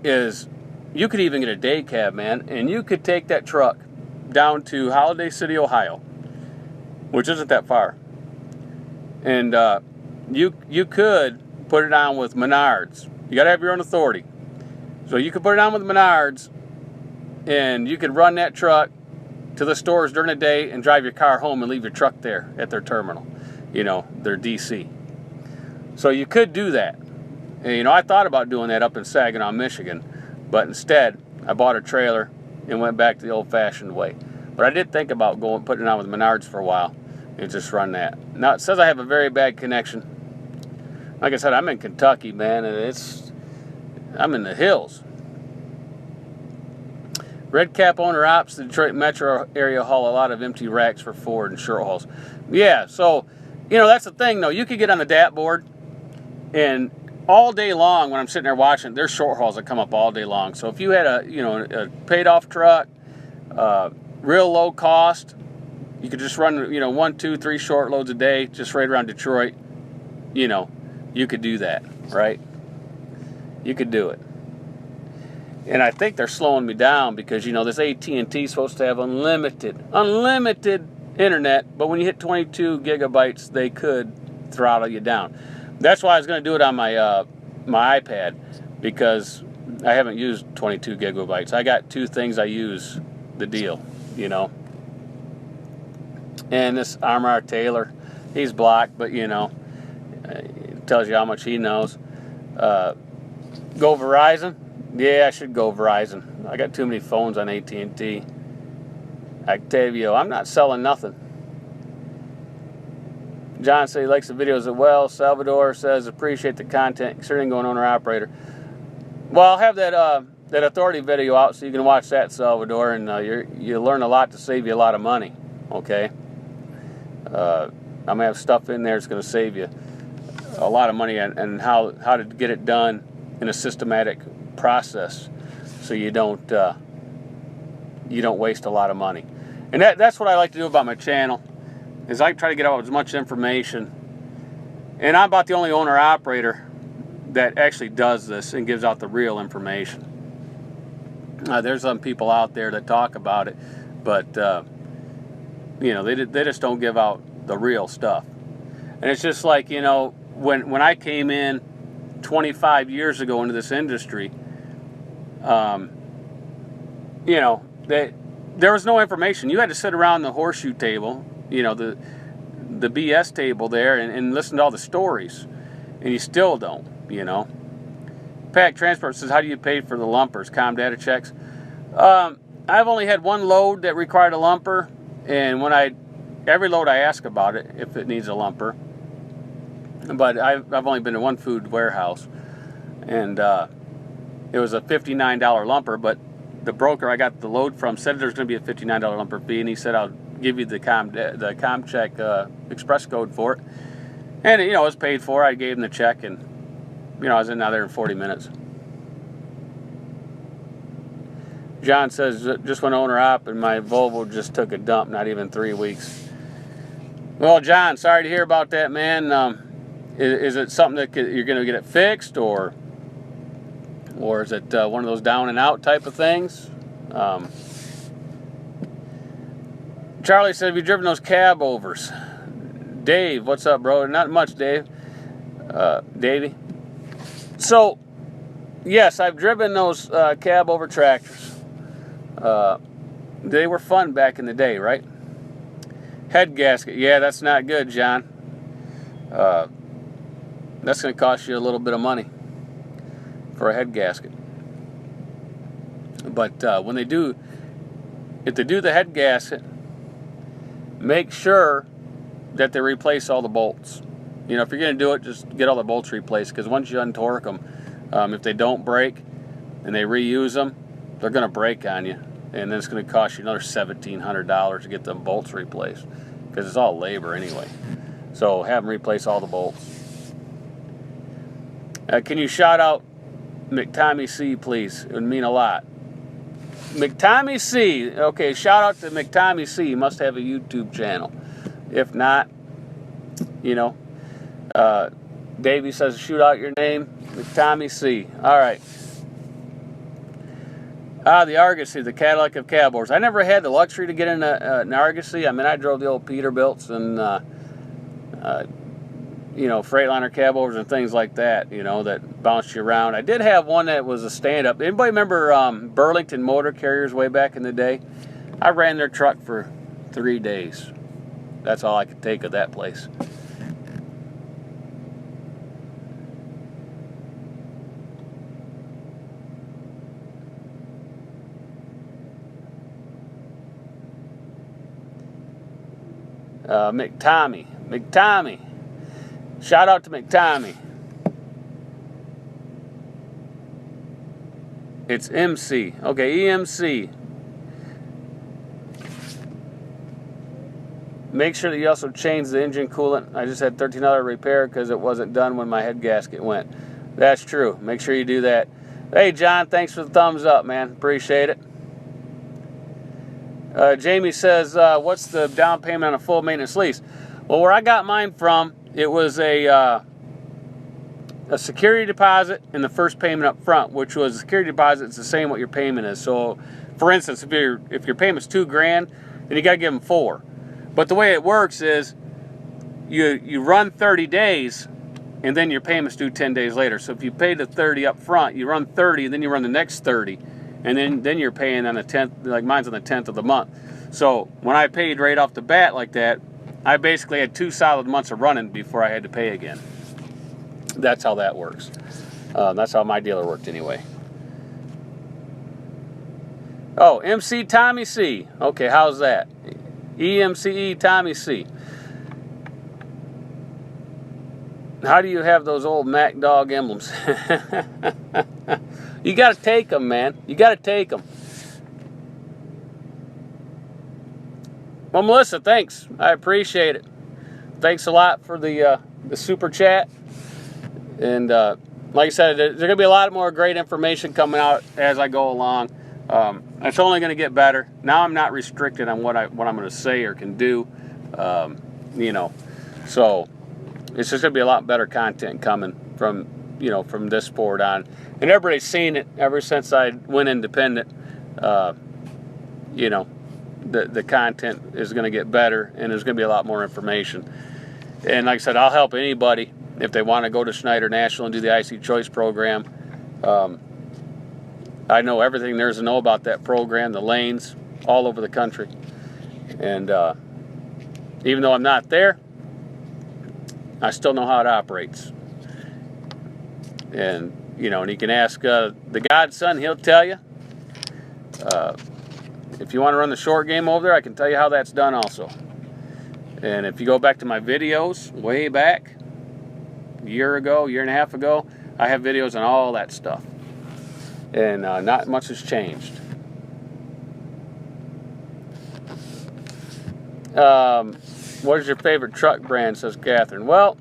is, you could even get a day cab, man, and you could take that truck down to Holiday City, Ohio, which isn't that far. And you could put it on with Menards. You got to have your own authority. So you could put it on with Menards, and you could run that truck to the stores during the day and drive your car home and leave your truck there at their terminal, their DC. So you could do that. And, I thought about doing that up in Saginaw, Michigan, but instead I bought a trailer and went back to the old-fashioned way. But I did think about putting it on with Menards for a while and just run that. Now, it says I have a very bad connection. Like I said, I'm in Kentucky, man, and I'm in the hills. Red Cap owner ops, the Detroit metro area haul a lot of empty racks for Ford and short hauls. Yeah, so, that's the thing, though. You could get on the DAT board, and all day long when I'm sitting there watching, there's short hauls that come up all day long. So if you had a paid-off truck, real low cost, you could just run, 1, 2, 3 short loads a day, just right around Detroit. You could do that, right? You could do it. And I think they're slowing me down because, this AT&T is supposed to have unlimited internet, but when you hit 22 gigabytes, they could throttle you down. That's why I was going to do it on my my iPad, because I haven't used 22 gigabytes. I got 2 things I use the deal, And this Armar Taylor, he's blocked, but, it tells you how much he knows. Go Verizon? Yeah, I should go Verizon. I got too many phones on AT&T. Octavio, I'm not selling nothing. John said he likes the videos as well. Salvador says, appreciate the content, considering going owner-operator. Well, I'll have that authority video out so you can watch that, Salvador, and you learn a lot to save you a lot of money, okay? I'm going to have stuff in there that's going to save you a lot of money and how to get it done in a systematic process so you don't waste a lot of money. And that's what I like to do about my channel, is I try to get out as much information. And I'm about the only owner-operator that actually does this and gives out the real information. There's some people out there that talk about it, but they just don't give out the real stuff. And it's just like, when I came in 25 years ago into this industry, there was no information. You had to sit around the horseshoe table, the BS table there, and listen to all the stories, and you still don't, Pack Transport says, how do you pay for the lumpers? Data checks. I've only had one load that required a lumper, and every load I ask about it if it needs a lumper. But I've only been to one food warehouse, and it was a $59 lumper, but the broker I got the load from said there's going to be a $59 lumper fee, and he said, I'll give you the ComCheck express code for it. And, it was paid for. I gave him the check, and, I was in out there in 40 minutes. John says, just went owner-op, and my Volvo just took a dump, not even 3 weeks. Well, John, sorry to hear about that, man. Is it something that you're going to get it fixed, or is it one of those down and out type of things? Charlie said, have you driven those cab overs? Dave, what's up, bro? Not much, Dave. Davey. So, yes, I've driven those cab over tractors. They were fun back in the day, right? Head gasket. Yeah, that's not good, John. That's going to cost you a little bit of money for a head gasket. But if they do the head gasket, make sure that they replace all the bolts. If you're going to do it, just get all the bolts replaced, because once you untorque them, if they don't break and they reuse them, they're going to break on you, and then it's going to cost you another $1,700 to get them bolts replaced, because it's all labor anyway. So have them replace all the bolts. Can you shout out McTommy C, please. It would mean a lot. McTommy C. Okay, shout out to McTommy C. He must have a YouTube channel. If not, you know, Davey says, shoot out your name. McTommy C. All right. The Argosy, the Cadillac of cowboys. I never had the luxury to get in an Argosy. I mean, I drove the old Peterbilts and, you know, Freightliner cowboys and things like that, you know, that bounced you around. I did have one that was a stand-up. Anybody remember Burlington Motor Carriers way back in the day? I ran their truck for 3 days. That's all I could take of that place. McTommy. Shout out to McTommy. It's MC. Okay, EMC. Make sure that you also change the engine coolant. I just had $13 repair because it wasn't done when my head gasket went. That's true. Make sure you do that. Hey, John, thanks for the thumbs up, man. Appreciate it. Jamie says, what's the down payment on a full maintenance lease? Well, where I got mine from, it was a security deposit and the first payment up front, which was a security deposit. It's the same what your payment is. So, for instance, if your payment's $2,000, then you got to give them $4,000. But the way it works is you run 30 days and then your payment's due 10 days later. So if you pay the 30 up front, you run 30 and then you run the next 30. And then you're paying on the 10th, like mine's on the 10th of the month. So when I paid right off the bat like that, I basically had 2 solid months of running before I had to pay again. That's how that works. That's how my dealer worked anyway. Oh, MC Tommy C. Okay, how's that? EMCE Tommy C. How do you have those old Mac Dog emblems? You got to take them, man. You got to take them. Well, Melissa, thanks. I appreciate it. Thanks a lot for the super chat. And like I said, there's going to be a lot more great information coming out as I go along. It's only going to get better. Now I'm not restricted on what I'm going to say or can do. You know, so it's just going to be a lot better content coming from, you know, from this forward on. And everybody's seen it ever since I went independent. You know, the content is going to get better and there's going to be a lot more information. And like I said, I'll help anybody if they want to go to Schneider National and do the IC Choice program. I know everything there is to know about that program, the lanes, all over the country. And even though I'm not there, I still know how it operates. And, you know, and you can ask the Godson, he'll tell you. If you want to run the short game over there, I can tell you how that's done also. And if you go back to my videos way back, a year ago, year and a half ago, I have videos on all that stuff. And not much has changed. What is your favorite truck brand, says Catherine? Well,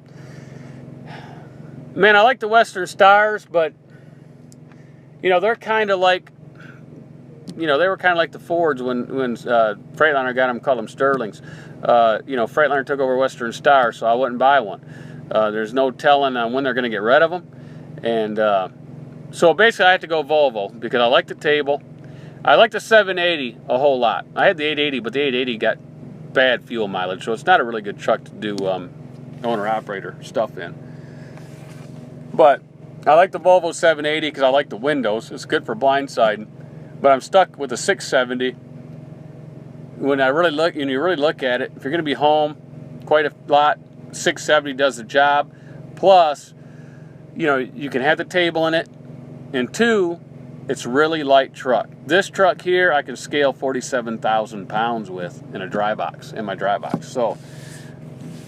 man, I like the Western Stars, but, you know, they're kind of like, you know, they were kind of like the Fords when Freightliner got them, called them Sterlings. You know, Freightliner took over Western Star, so I wouldn't buy one. There's no telling on when they're going to get rid of them. And so basically I have to go Volvo because I like the table. I like the 780 a whole lot. I had the 880, but the 880 got bad fuel mileage, so it's not a really good truck to do owner-operator stuff in. But I like the Volvo 780 because I like the windows. It's good for blindsiding. But I'm stuck with the 670. When you really look at it, if you're going to be home quite a lot, 670 does the job. Plus, you know, you can have the table in it. And 2, it's really light truck. This truck here, I can scale 47,000 pounds with in a dry box, in my dry box. So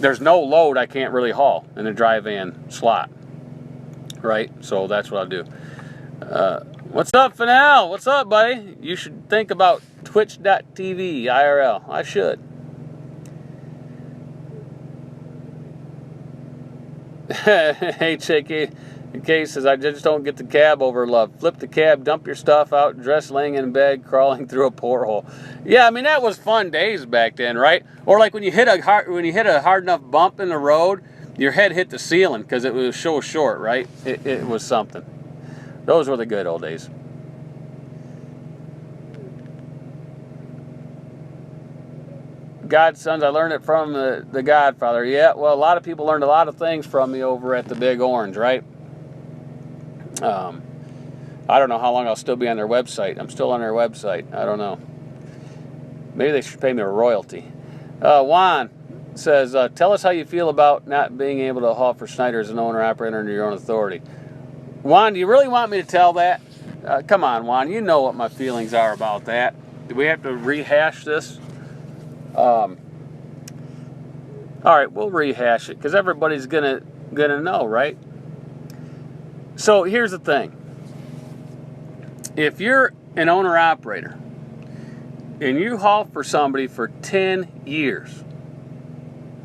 there's no load I can't really haul in a dry van slot, right? So that's what I'll do. What's up, Fanel? What's up, buddy? You should think about Twitch.tv IRL. I should. Hey, Chicky. In case says, I just don't get the cab over love. Flip the cab, dump your stuff out, dress laying in bed, crawling through a porthole. Yeah, I mean that was fun days back then, right? Or like when you hit a hard enough bump in the road, your head hit the ceiling because it was so short, right? It was something. Those were the good old days. Godsons, I learned it from the Godfather. Yeah, well, a lot of people learned a lot of things from me over at the Big Orange, right? I don't know how long I'll still be on their website. I'm still on their website. I don't know. Maybe they should pay me a royalty. Juan says, tell us how you feel about not being able to haul for Schneider as an owner-operator under your own authority. Juan, do you really want me to tell that? Come on, Juan. You know what my feelings are about that. Do we have to rehash this? All right, we'll rehash it because everybody's gonna know, right? So here's the thing. If you're an owner-operator and you haul for somebody for 10 years,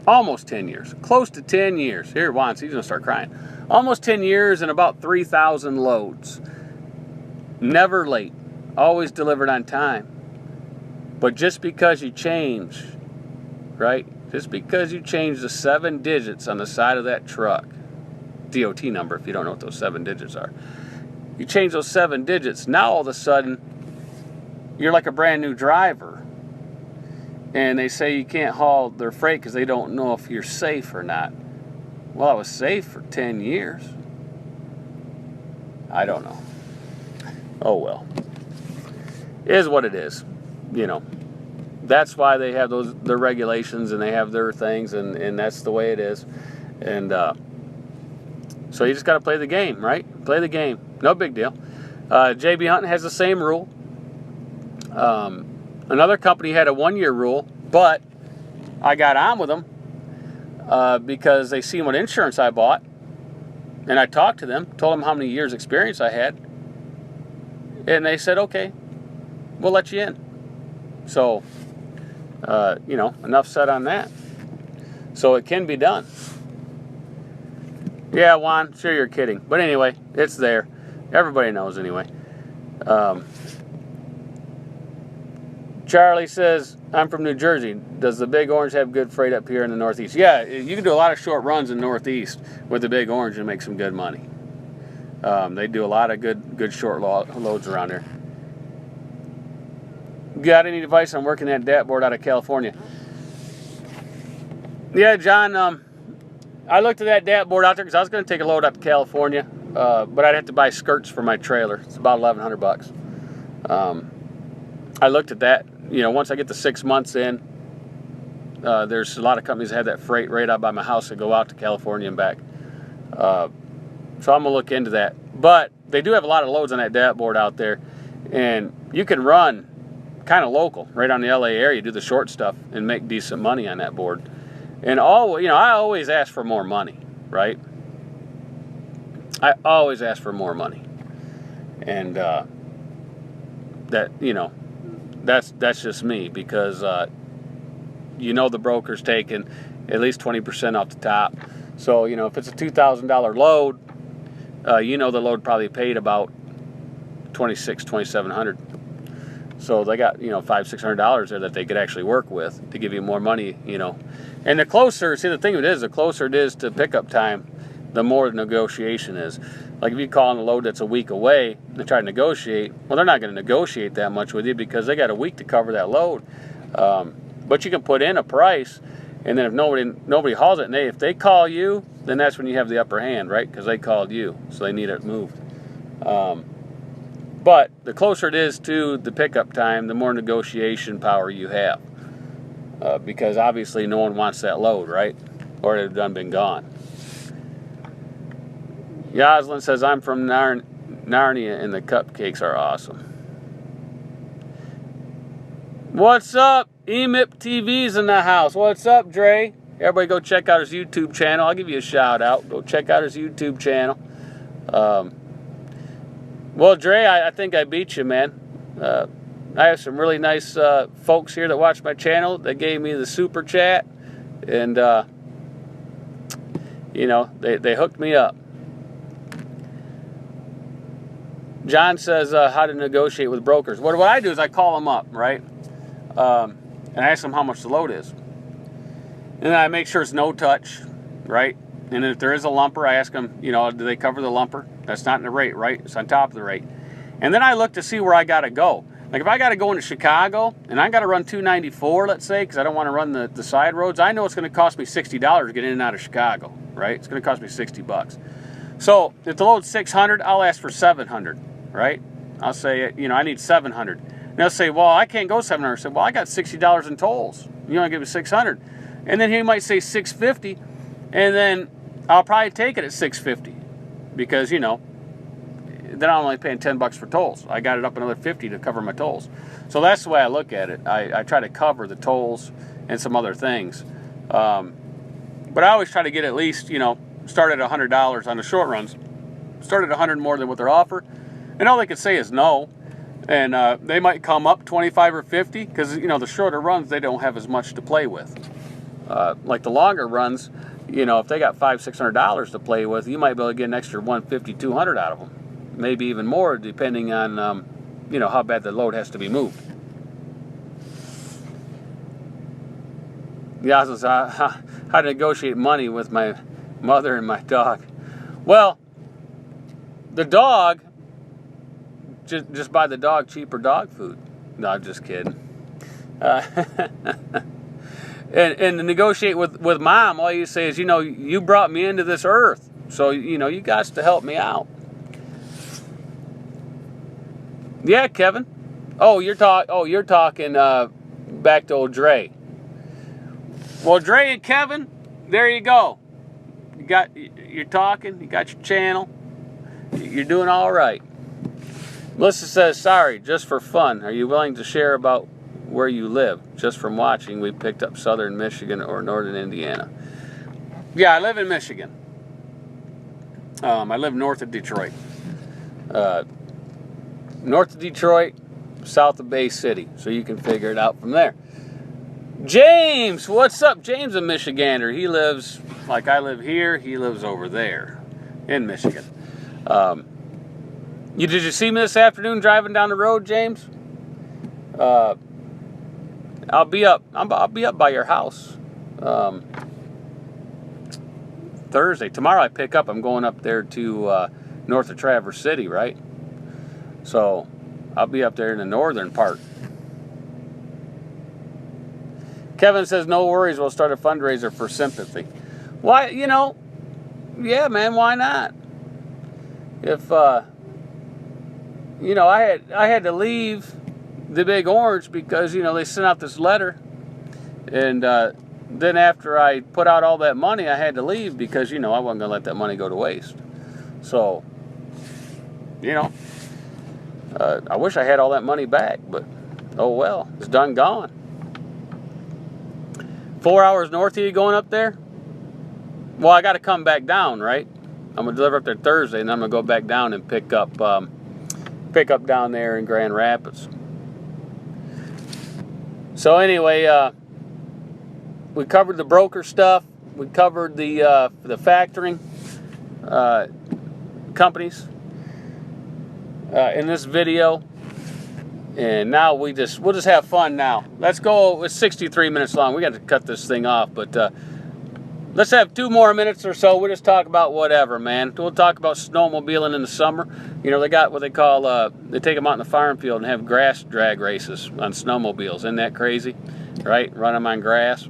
almost 10 years, close to 10 years. Here, once he's going to start crying. Almost 10 years and about 3,000 loads. Never late. Always delivered on time. But just because you change, right? Just because you change the 7 digits on the side of that truck, DOT number if you don't know what those 7 digits are. You change those 7 digits, now all of a sudden you're like a brand new driver. And they say you can't haul their freight because they don't know if you're safe or not. Well, I was safe for 10 years. I don't know. Oh well. It is what it is. You know. That's why they have their regulations and they have their things and that's the way it is. And so you just got to play the game, right? Play the game. No big deal. JB Hunting has the same rule. Another company had a 1-year rule, but I got on with them because they seen what insurance I bought. And I talked to them, told them how many years experience I had. And they said, okay, we'll let you in. So, enough said on that. So it can be done. Yeah, Juan, sure you're kidding. But anyway, it's there. Everybody knows anyway. Charlie says, I'm from New Jersey. Does the Big Orange have good freight up here in the Northeast? Yeah, you can do a lot of short runs in the Northeast with the Big Orange and make some good money. They do a lot of good short loads around there. Got any advice on working that DAT board out of California? Yeah, John, I looked at that DAT board out there because I was going to take a load up to California, but I'd have to buy skirts for my trailer. It's about $1,100. I looked at that. Once I get the 6 months in, there's a lot of companies that have that freight right out by my house that go out to California and back. So I'm going to look into that. But they do have a lot of loads on that DAT board out there, and you can run kind of local, right on the LA area, do the short stuff and make decent money on that board. And I always ask for more money, right? I always ask for more money. And that's just me because the broker's taking at least 20% off the top. So, if it's a $2,000 load, the load probably paid about $2,700. So they got, $500-600 there that they could actually work with to give you more money, And the closer it is to pickup time, the more the negotiation is. Like if you call on a load that's a week away and try to negotiate, well, they're not going to negotiate that much with you because they got a week to cover that load. But you can put in a price, and then if nobody hauls it, and if they call you, then that's when you have the upper hand, right? Because they called you, so they need it moved. But the closer it is to the pickup time, the more negotiation power you have. Because obviously no one wants that load, right? Or it would have done been gone. Yoslin says, I'm from Narnia and the cupcakes are awesome. What's up? EMIP TV's in the house. What's up, Dre? Everybody go check out his YouTube channel. I'll give you a shout out. Go check out his YouTube channel. Well, Dre, I think I beat you, man. I have some really nice folks here that watch my channel that gave me the super chat. And, they hooked me up. John says how to negotiate with brokers. What I do is I call them up, right? And I ask them how much the load is. And then I make sure it's no touch, right? And if there is a lumper, I ask them, you know, do they cover the lumper? That's not in the rate, right? It's on top of the rate. And then I look to see where I got to go. Like if I got to go into Chicago and I got to run 294, let's say, because I don't want to run the side roads, I know it's going to cost me $60 to get in and out of Chicago, right? It's going to cost me $60. So if the load's 600, I'll ask for 700, right? I'll say, you know, I need 700. And they'll say, well, I can't go 700. I said, well, I got $60 in tolls. You want to give me 600? And then he might say 650, and then I'll probably take it at 650 because, you know, then I'm only paying $10 for tolls. I got it up another 50 to cover my tolls. So that's the way I look at it. I try to cover the tolls and some other things. But I always try to get at least, you know, start at $100 on the short runs. Start at 100 more than what they're offered. And all they can say is no. And they might come up 25 or 50 because, you know, the shorter runs, they don't have as much to play with. Like the longer runs, you know, if they got $500, $600 to play with, you might be able to get an extra 150, 200 out of them. Maybe even more, depending on, you know, how bad the load has to be moved. Yeah, how to negotiate money with my mother and my dog. Well, the dog, just buy the dog cheaper dog food. No, I'm just kidding. And to negotiate with mom, all you say is, you know, you brought me into this earth, so, you know, you got to help me out. Yeah, Kevin. Oh, you're talking back to old Dre. Well, Dre and Kevin, there you go. You're talking. You got your channel. You're doing all right. Melissa says, sorry, just for fun. Are you willing to share about where you live? Just from watching, we picked up southern Michigan or northern Indiana. Yeah, I live in Michigan. I live north of Detroit. North of Detroit, south of Bay City. So you can figure it out from there. James, what's up? James, a Michigander. He lives, like I live here, he lives over there in Michigan. Did you see me this afternoon driving down the road, James? I'll be up by your house Thursday. Tomorrow I pick up. I'm going up there to north of Traverse City, right? So I'll be up there in the northern part. Kevin says, no worries, we'll start a fundraiser for sympathy. Why, you know, yeah, man, why not? If, you know, I had to leave the Big Orange because, you know, they sent out this letter. And then after I put out all that money, I had to leave because, you know, I wasn't going to let that money go to waste. So, you know, I wish I had all that money back, but oh well, it's done gone. 4 hours north of you going up there? Well, I got to come back down, right? I'm going to deliver up there Thursday, and then I'm going to go back down and pick up down there in Grand Rapids. So anyway, we covered the broker stuff. We covered the factoring companies in this video, and now we'll just have fun now. Let's go. It's 63 minutes long. We got to cut this thing off, but let's have 2 more minutes or so. We'll just talk about whatever, man. We'll talk about snowmobiling in the summer. You know, they got what they call they take them out in the farm field and have grass drag races on snowmobiles. Isn't that crazy? Right? Run them on grass.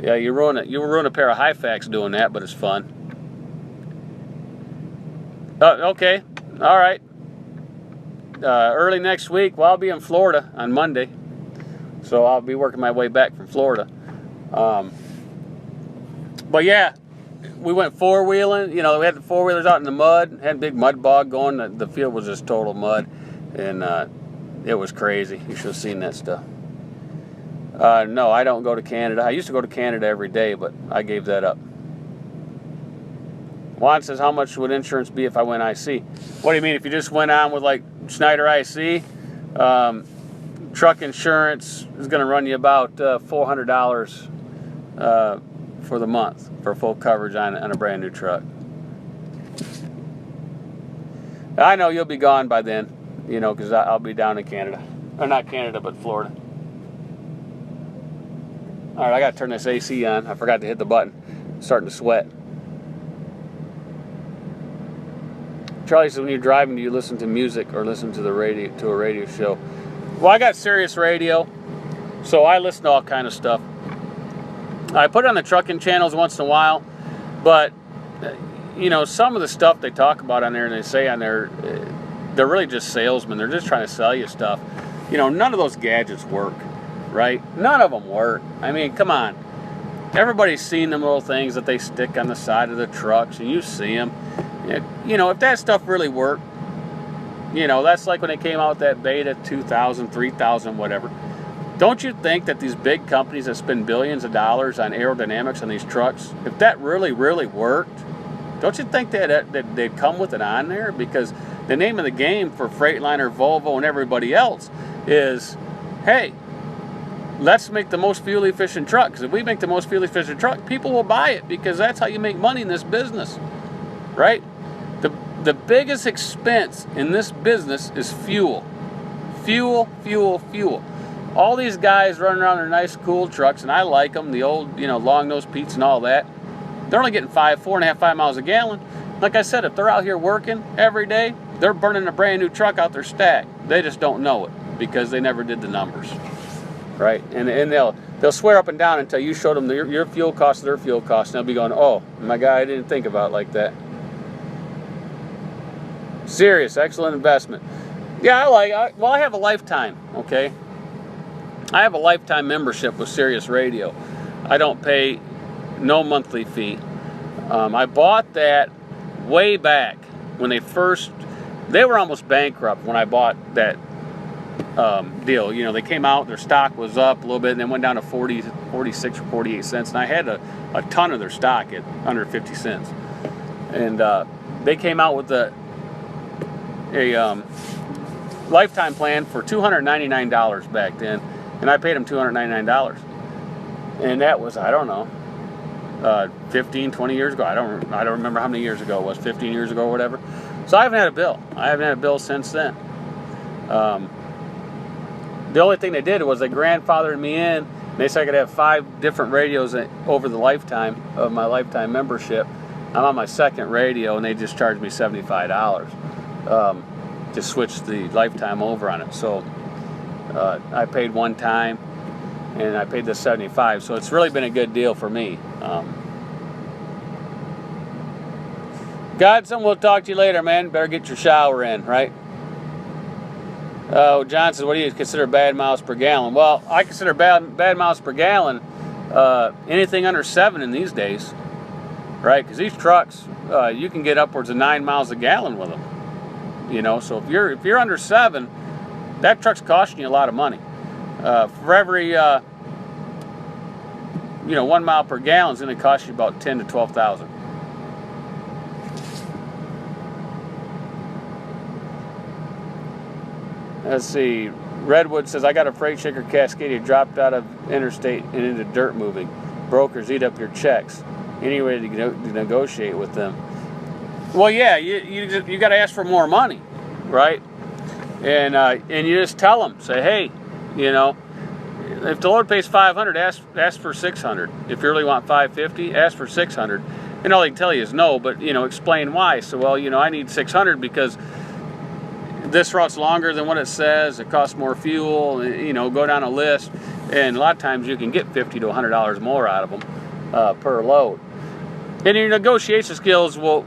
Yeah, you ruin a pair of Hyfax doing that, but it's fun. Okay. All right. Early next week, well, I'll be in Florida on Monday, so I'll be working my way back from Florida. But yeah, we went 4-wheeling. You know, we had the 4-wheelers out in the mud, had a big mud bog going. The field was just total mud, and it was crazy. You should have seen that stuff. No, I don't go to Canada. I used to go to Canada every day, but I gave that up. Juan says, how much would insurance be if I went IC? What do you mean, if you just went on with like Schneider IC? Truck insurance is going to run you about $400 for the month for full coverage on a brand new truck. I know you'll be gone by then, you know, because I'll be down in Canada. Or not Canada, but Florida. All right, I got to turn this AC on. I forgot to hit the button. I'm starting to sweat. Charlie says, when you're driving, do you listen to music or listen to the radio, to a radio show? Well, I got Sirius Radio, so I listen to all kind of stuff. I put it on the trucking channels once in a while, but you know, some of the stuff they talk about on there and they say on there, they're really just salesmen. They're just trying to sell you stuff. You know, none of those gadgets work, right? None of them work. I mean, come on. Everybody's seen them little things that they stick on the side of the trucks, and you see them. You know, if that stuff really worked, you know, that's like when they came out with that Beta 2000, 3000, whatever. Don't you think that these big companies that spend billions of dollars on aerodynamics on these trucks, if that really, really worked, don't you think that they'd come with it on there? Because the name of the game for Freightliner, Volvo, and everybody else is, hey, let's make the most fuel-efficient truck. Because if we make the most fuel-efficient truck, people will buy it, because that's how you make money in this business, right? The biggest expense in this business is fuel. Fuel, fuel, fuel. All these guys running around their nice, cool trucks, and I like them, the old, you know, long-nosed Pete's and all that. They're only getting 4.5, 5 miles a gallon. Like I said, if they're out here working every day, they're burning a brand new truck out their stack. They just don't know it because they never did the numbers, right? And they'll swear up and down until you show them your fuel cost, their fuel cost, and they'll be going, "Oh, my guy, I didn't think about it like that." Serious, excellent investment. Yeah, I have a lifetime. Okay, I have a lifetime membership with Sirius Radio. I don't pay no monthly fee. I bought that way back when they were almost bankrupt when I bought that deal. You know, they came out, their stock was up a little bit, and then went down to 46 or 48 cents. And I had a ton of their stock at under 50 cents. And they came out with a lifetime plan for $299 back then, and I paid them $299. And that was, I don't know, 15, 20 years ago. I don't remember how many years ago it was, 15 years ago or whatever. So I haven't had a bill. I haven't had a bill since then. The only thing they did was they grandfathered me in. And they said I could have 5 different radios over the lifetime of my lifetime membership. I'm on my second radio, and they just charged me $75 to switch the lifetime over on it. So I paid one time, and I paid the $75. So it's really been a good deal for me. Godson, we'll talk to you later, man. Better get your shower in, right? John says, what do you consider bad miles per gallon? Well, I consider bad miles per gallon anything under 7 in these days, right? Because these trucks, you can get upwards of 9 miles a gallon with them. You know, so if you're under 7, that truck's costing you a lot of money. For every 1 mile per gallon is going to cost you about $10,000 to $12,000. Let's see. Redwood says, I got a freight shaker Cascadia dropped out of interstate and into dirt moving. Brokers eat up your checks. Any way to negotiate with them? Well, yeah, you got to ask for more money, right? And you just tell them, say, hey, you know, if the load pays $500, ask for $600. If you really want $550, ask for $600. And all they can tell you is no, but explain why. So, well, I need $600 because this route's longer than what it says. It costs more fuel. Go down a list, and a lot of times you can get $50 to $100 more out of them per load. And your negotiation skills will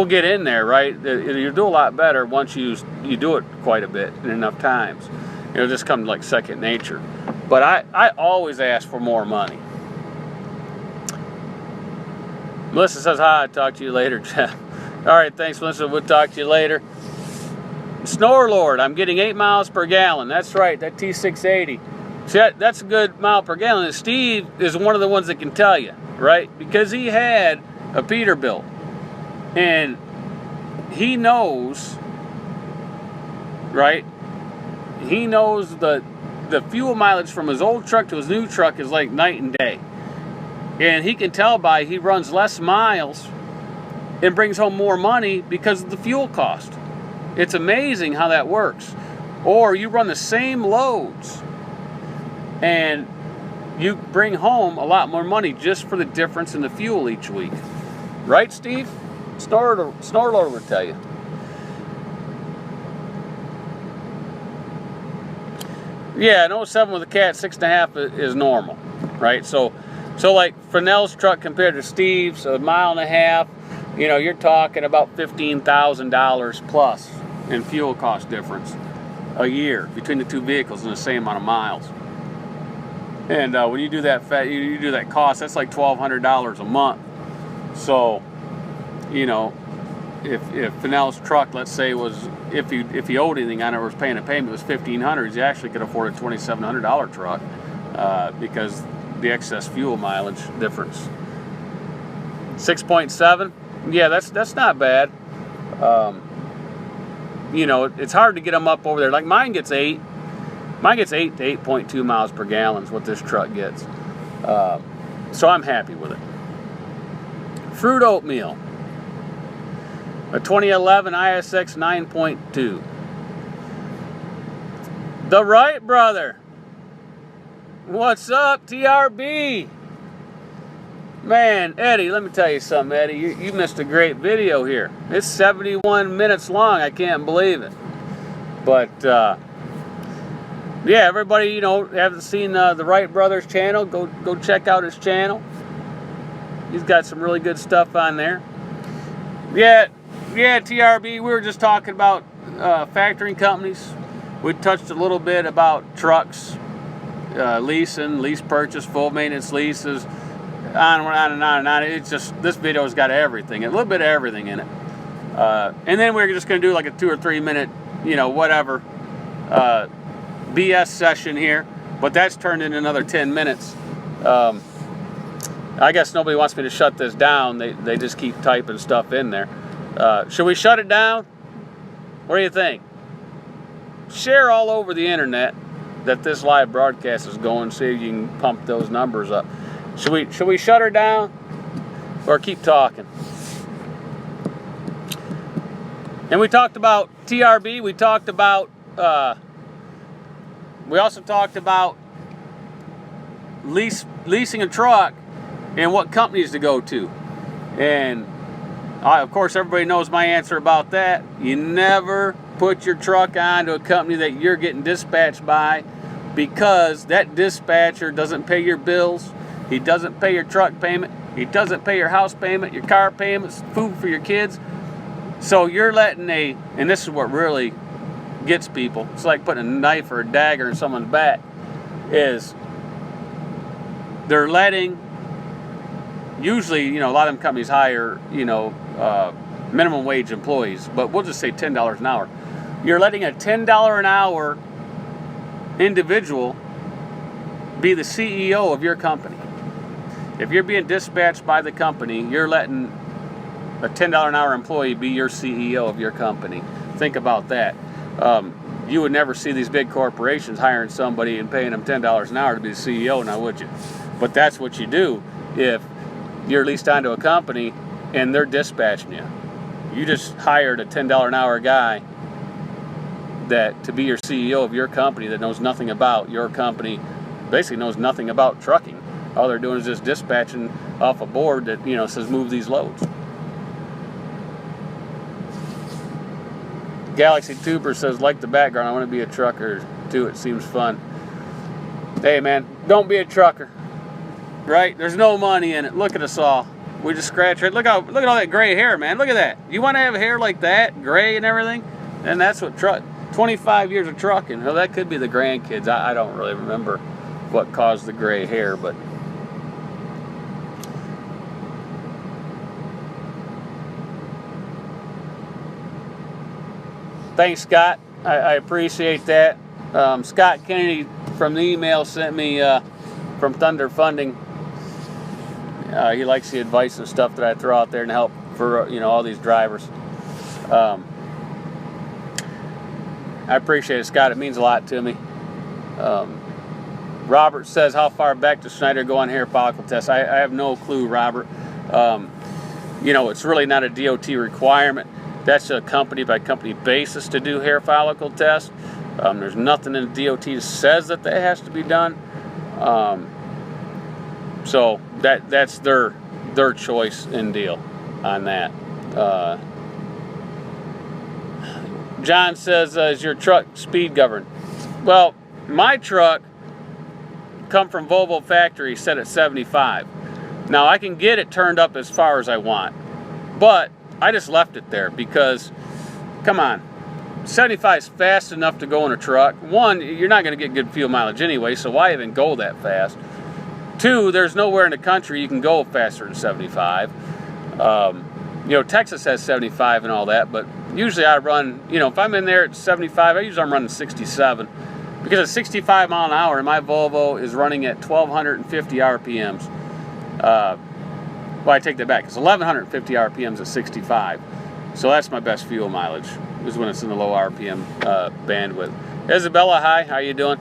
get in there, right? You do a lot better once you do it quite a bit and enough times. It'll just come like second nature. But I always ask for more money. Melissa says, hi, I'll talk to you later, Jeff. All right, thanks, Melissa. We'll talk to you later. Snorer Lord, I'm getting 8 miles per gallon. That's right, that T680. See, that's a good mile per gallon. And Steve is one of the ones that can tell you, right? Because he had a Peterbilt. And he knows, right? He knows the fuel mileage from his old truck to his new truck is like night and day. And he can tell by he runs less miles and brings home more money because of the fuel cost. It's amazing how that works. Or you run the same loads and you bring home a lot more money just for the difference in the fuel each week. Right, Steve? Snorlord would tell you. Yeah, an 07 with a Cat 6.5 is normal, right? So like Fresnel's truck compared to Steve's, a mile and a half, you know, you're talking about $15,000 plus in fuel cost difference a year between the two vehicles in the same amount of miles. And when you do that you do that cost, that's like $1,200 a month. So, you know, if Fresnel's truck, let's say, was if he owed anything on it or was paying a payment, it was $1,500. He actually could afford a $2,700 truck because the excess fuel mileage difference. 6.7, yeah, that's not bad. You know, it's hard to get them up over there. Like mine gets 8. Mine gets 8 to 8.2 miles per gallon is what this truck gets. So I'm happy with it. Fruit oatmeal. A 2011 ISX 9.2. The Wright brother. What's up, TRB? Man, Eddie, let me tell you something, Eddie. You missed a great video here. It's 71 minutes long. I can't believe it. But, yeah, everybody, you know, haven't seen the Wright Brothers channel, go check out his channel. He's got some really good stuff on there. Yeah, TRB, we were just talking about factoring companies. We touched a little bit about trucks, leasing, lease purchase, full maintenance leases, on and on and on and on. It's just, this video's got everything, a little bit of everything in it. And then we're just going to do like a 2 or 3 minute, you know, whatever, BS session here. But that's turned into another 10 minutes. I guess nobody wants me to shut this down. They just keep typing stuff in there. Should we shut it down? What do you think? Share all over the internet that this live broadcast is going, see if you can pump those numbers up. Should we shut her down or keep talking? And we talked about TRB. We talked about. We also talked about leasing a truck and what companies to go to. And of course, everybody knows my answer about that. You never put your truck on to a company that you're getting dispatched by, because that dispatcher doesn't pay your bills. He doesn't pay your truck payment. He doesn't pay your house payment, your car payments, food for your kids. So you're letting and this is what really gets people. It's like putting a knife or a dagger in someone's back. Is they're letting, usually, you know, a lot of them companies hire, you know, minimum wage employees, but we'll just say $10 an hour. You're letting a $10 an hour individual be the CEO of your company. If you're being dispatched by the company, you're letting a $10 an hour employee be your CEO of your company. Think about that. You would never see these big corporations hiring somebody and paying them $10 an hour to be the CEO, now would you? But that's what you do if you're leased onto a company and they're dispatching you. You just hired a $10 an hour guy to be your CEO of your company that knows nothing about your company, basically knows nothing about trucking. All they're doing is just dispatching off a board that, you know, says move these loads. Galaxy Tuber says, like the background, I want to be a trucker too. It seems fun. Hey man, don't be a trucker. Right? There's no money in it. Look at us all. We just scratch it. Look at all that gray hair, man. Look at that. You want to have hair like that, gray and everything? And that's what 25 years of trucking. Well, that could be the grandkids. I don't really remember what caused the gray hair, but thanks, Scott. I appreciate that. Scott Kennedy from the email sent me from Thunder Funding. He likes the advice and stuff that I throw out there and help for, you know, all these drivers. I appreciate it, Scott. It means a lot to me. Robert says, how far back does Schneider go on hair follicle tests? I have no clue, Robert. You know, it's really not a DOT requirement. That's a company by company basis to do hair follicle tests. There's nothing in the DOT that says that has to be done. So that's their choice and deal on that. John says, is your truck speed governed? Well, my truck come from Volvo factory set at 75. Now I can get it turned up as far as I want, but I just left it there because, come on, 75 is fast enough to go in a truck. One, you're not going to get good fuel mileage anyway, so why even go that fast? Two, there's nowhere in the country you can go faster than 75. You know, Texas has 75 and all that, but usually I run, you know, if I'm in there at 75, I'm running 67. Because at 65 mile an hour, my Volvo is running at 1,250 RPMs. Well, I take that back. It's 1,150 RPMs at 65. So that's my best fuel mileage, is when it's in the low RPM bandwidth. Isabella, hi, how you doing?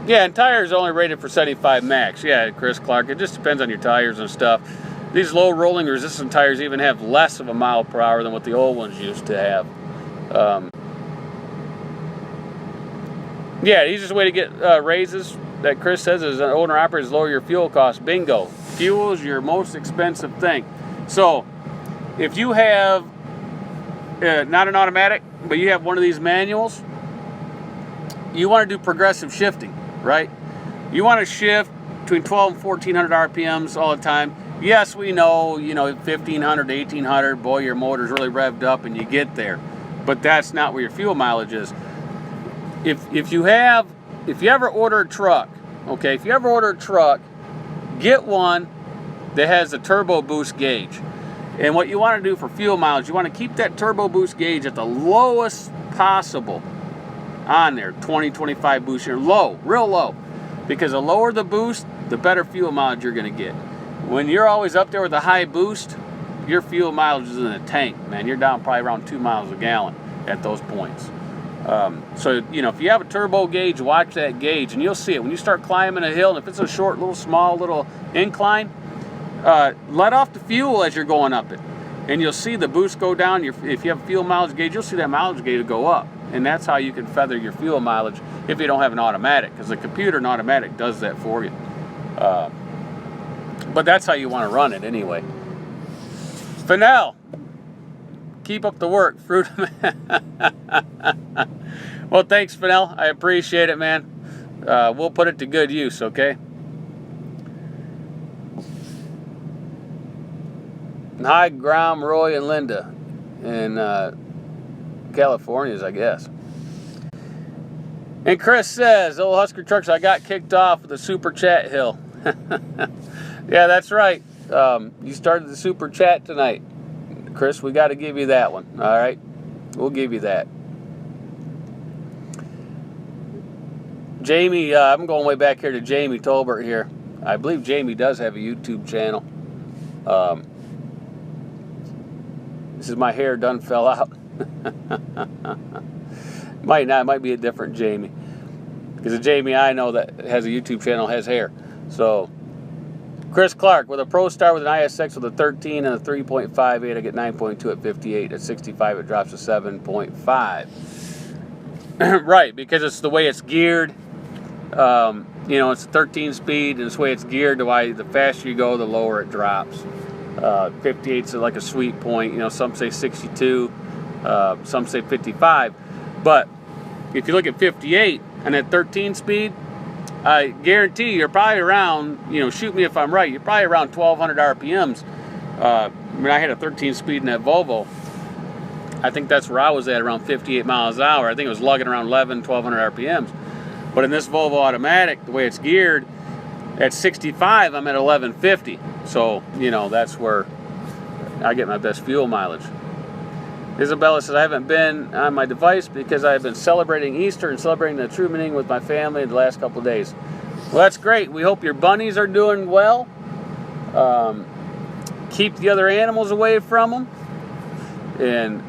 Yeah, and tires are only rated for 75 max. Yeah, Chris Clark, it just depends on your tires and stuff. These low rolling resistant tires even have less of a mile per hour than what the old ones used to have. Yeah, the easiest way to get raises, that Chris says, is an owner-operator is lower your fuel costs. Bingo. Fuel is your most expensive thing. So, if you have not an automatic, but you have one of these manuals, you want to do progressive shifting, right? You want to shift between 12 and 1,400 RPMs all the time. Yes, we know, 1,500 to 1,800, boy, your motor's really revved up and you get there. But that's not where your fuel mileage is. If you ever order a truck, okay, get one that has a turbo boost gauge. And what you want to do for fuel mileage, you want to keep that turbo boost gauge at the lowest possible on there, 20, 25 boost here, low, real low. Because the lower the boost, the better fuel mileage you're going to get. When you're always up there with a high boost, your fuel mileage is in the tank, man. You're down probably around 2 miles a gallon at those points. So, if you have a turbo gauge, watch that gauge, and you'll see it. When you start climbing a hill, and if it's a short, small incline, let off the fuel as you're going up it. And you'll see the boost go down. If you have a fuel mileage gauge, you'll see that mileage gauge go up. And that's how you can feather your fuel mileage if you don't have an automatic, because the computer and automatic does that for you. But that's how you want to run it anyway. Fennell, keep up the work, Fruit. Well, thanks, Fennell. I appreciate it, man. We'll put it to good use, okay? Hi, Grom, Roy, and Linda in California's, I guess. And Chris says, old Husker Trucks, I got kicked off with the Super Chat hill. Yeah, that's right. You started the Super Chat tonight. Chris, we got to give you that one. All right? We'll give you that. Jamie, I'm going way back here to Jamie Tolbert here. I believe Jamie does have a YouTube channel. This is my hair done fell out. Might not. It might be a different Jamie. Because the Jamie I know that has a YouTube channel has hair. So, Chris Clark, with a ProStar with an ISX with a 13 and a 3.58, I get 9.2 at 58. At 65, it drops to 7.5. Right, because it's the way it's geared. It's a 13 speed, and it's the way it's geared to why the faster you go, the lower it drops. 58's like a sweet point. Some say 62, some say 55. But if you look at 58 and at 13 speed, I guarantee you're probably around, shoot me if I'm right, you're probably around 1,200 RPMs. I had a 13 speed in that Volvo. I think that's where I was at, around 58 miles an hour. I think it was lugging around 1,200 RPMs. But in this Volvo automatic, the way it's geared, at 65, I'm at 1,150. So, that's where I get my best fuel mileage. Isabella says, I haven't been on my device because I've been celebrating Easter and celebrating the true meaning with my family the last couple of days. Well, that's great. We hope your bunnies are doing well. Keep the other animals away from them. And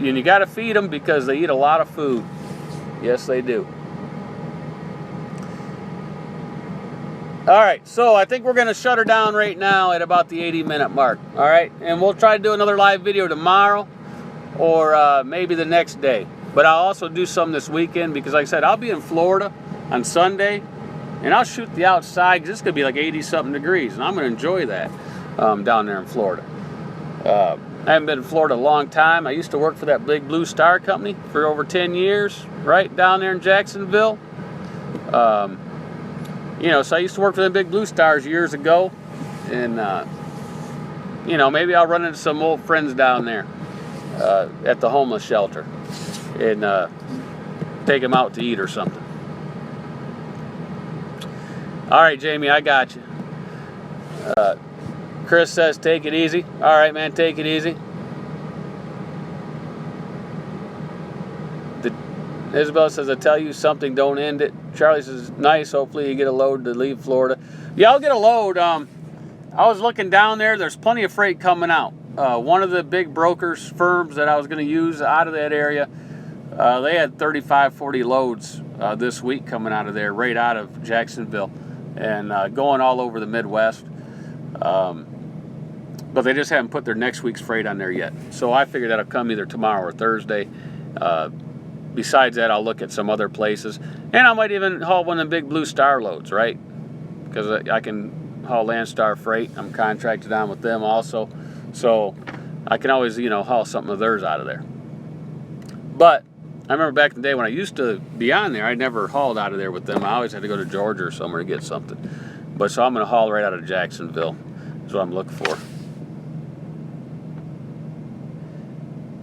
you got to feed them because they eat a lot of food. Yes, they do. All right, so I think we're going to shut her down right now at about the 80-minute mark. All right, and we'll try to do another live video tomorrow or maybe the next day. But I'll also do some this weekend because, like I said, I'll be in Florida on Sunday, and I'll shoot the outside because it's going to be like 80-something degrees, and I'm going to enjoy that down there in Florida. I haven't been in Florida a long time. I used to work for that Big Blue Star company for over 10 years, right down there in Jacksonville. You know, so I used to work for the Big Blue Stars years ago, and you know, maybe I'll run into some old friends down there at the homeless shelter and take them out to eat or something. All right, Jamie, I got you. Chris says take it easy. All right, man, take it easy. Isabel says, I tell you something, don't end it. Charlie says, nice, hopefully you get a load to leave Florida. Yeah, I'll get a load. I was looking down there. There's plenty of freight coming out. One of the big brokers firms that I was going to use out of that area, they had 35, 40 loads this week coming out of there, right out of Jacksonville, and going all over the Midwest. But they just haven't put their next week's freight on there yet. So I figured that'll come either tomorrow or Thursday. Besides that, I'll look at some other places. And I might even haul one of the Big Blue Star loads, right? Because I can haul Landstar Freight. I'm contracted on with them also. So I can always, you know, haul something of theirs out of there. But I remember back in the day when I used to be on there, I never hauled out of there with them. I always had to go to Georgia or somewhere to get something. But so I'm going to haul right out of Jacksonville. That's what I'm looking for.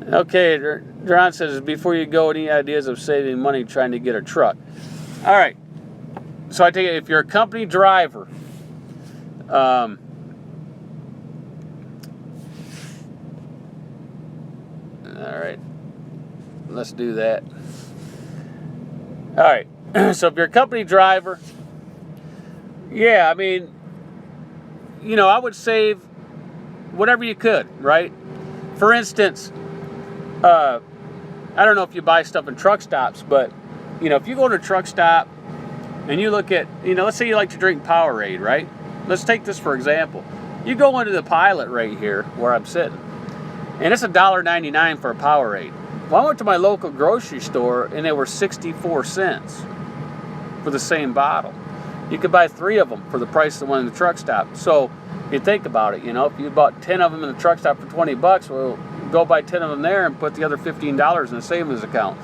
Okay, John says, before you go, any ideas of saving money trying to get a truck? All right. So I take it, if you're a company driver, all right, let's do that. All right. So if you're a company driver, yeah, I mean, you know, I would save whatever you could, right? For instance, I don't know if you buy stuff in truck stops, but, you know, if you go to a truck stop and you look at, you know, let's say you like to drink Powerade, right? Let's take this for example. You go into the Pilot right here where I'm sitting, and it's $1.99 for a Powerade. Well, I went to my local grocery store and they were 64 cents for the same bottle. You could buy 3 of them for the price of the one in the truck stop. So you think about it, you know, if you bought 10 of them in the truck stop for 20 bucks, well, go buy 10 of them there and put the other $15 in a savings account.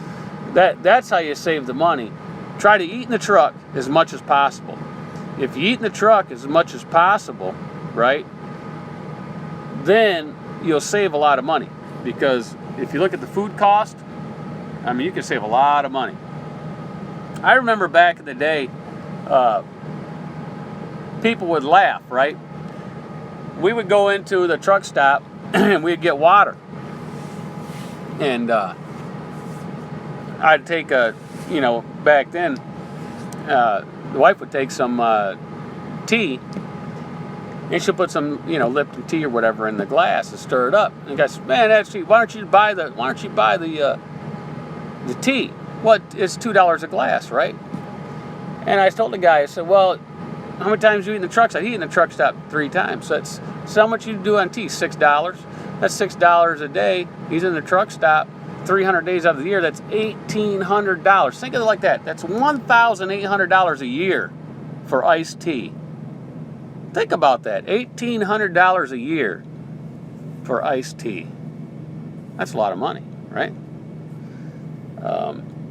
That's how you save the money. Try to eat in the truck as much as possible. If you eat in the truck as much as possible, right, then you'll save a lot of money. Because if you look at the food cost, I mean, you can save a lot of money. I remember back in the day, people would laugh, right? We would go into the truck stop and we'd get water. And I'd take you know, back then, the wife would take some tea, and she'll put some, you know, Lipton tea or whatever in the glass and stir it up. And the guy says, man, actually, why don't you buy the tea? Well, it's $2 a glass, right? And I told the guy, I said, well, how many times do you eat in the truck stop? He eat in the truck stop 3 times. So how much you do on tea? $6. That's $6 a day. He's in the truck stop 300 days out of the year. That's $1,800. Think of it like that. That's $1,800 a year for iced tea. Think about that. $1,800 a year for iced tea. That's a lot of money, right?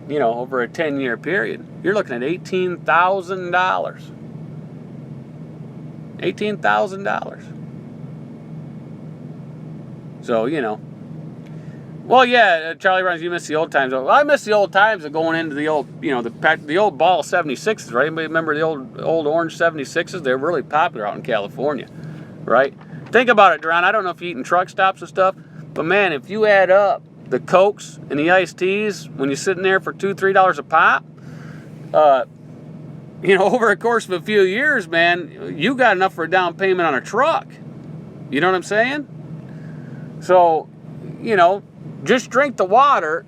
You know, over a 10-year period, you're looking at $18,000. $18,000. So, you know. Well, yeah, Charlie Runs, you miss the old times. Well, I miss the old times of going into the old, you know, the old ball 76s, right? Anybody remember the old orange 76s? They're really popular out in California, right? Think about it, Duran. I don't know if you eat in truck stops and stuff, but man, if you add up the Cokes and the iced teas when you're sitting there for $2, $3 a pop, you know, over the course of a few years, man, you got enough for a down payment on a truck. You know what I'm saying? So, you know, just drink the water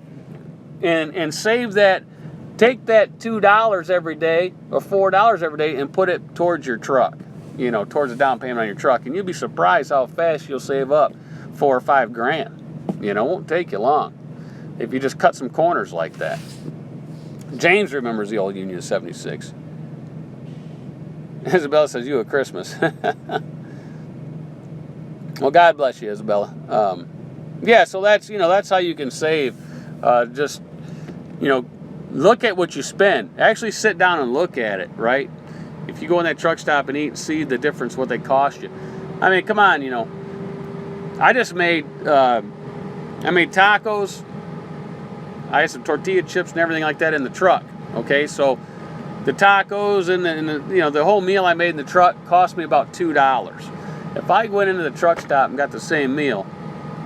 and save that Take that $2 every day or $4 every day and put it towards your truck, you know, towards the down payment on your truck. And you'll be surprised how fast you'll save up $4 or $5 grand. You know, it won't take you long if you just cut some corners like that. James remembers the old Union 76. Isabella says, you at Christmas. Well, God bless you, Isabella. Yeah, so that's, you know, that's how you can save. Just, you know, look at what you spend. Actually sit down and look at it, right? If you go in that truck stop and eat and see the difference, what they cost you. I mean, come on, you know. I just made, tacos. I had some tortilla chips and everything like that in the truck. Okay, so the tacos and the you know, the whole meal I made in the truck cost me about $2. If I went into the truck stop and got the same meal,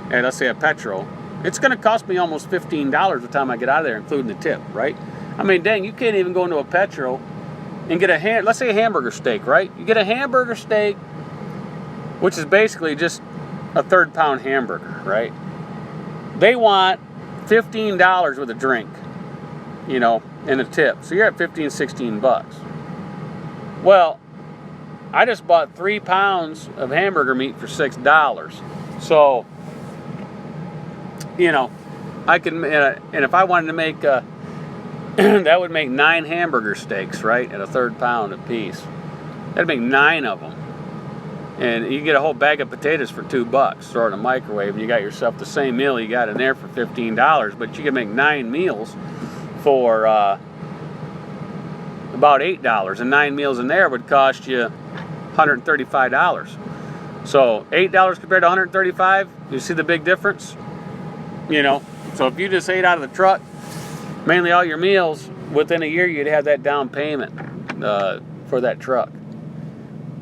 and let's say a Petro, it's going to cost me almost $15 by the time I get out of there, including the tip, right? I mean, dang, you can't even go into a Petro and get let's say a hamburger steak, right? You get a hamburger steak, which is basically just a 1/3 pound hamburger, right? They want $15 with a drink, you know, and a tip. So you're at 15, 16 bucks. Well, I just bought 3 pounds of hamburger meat for $6. So, you know, I can, and if I wanted to make, that would make 9 hamburger steaks, right? At a 1/3 pound a piece. That'd make 9 of them. And you get a whole bag of potatoes for $2. Throw it in a microwave, and you got yourself the same meal you got in there for $15. But you can make 9 meals for about $8. And 9 meals in there would cost you $135. So $8 compared to $135, you see the big difference? You know, so if you just ate out of the truck, mainly all your meals, within a year you'd have that down payment for that truck.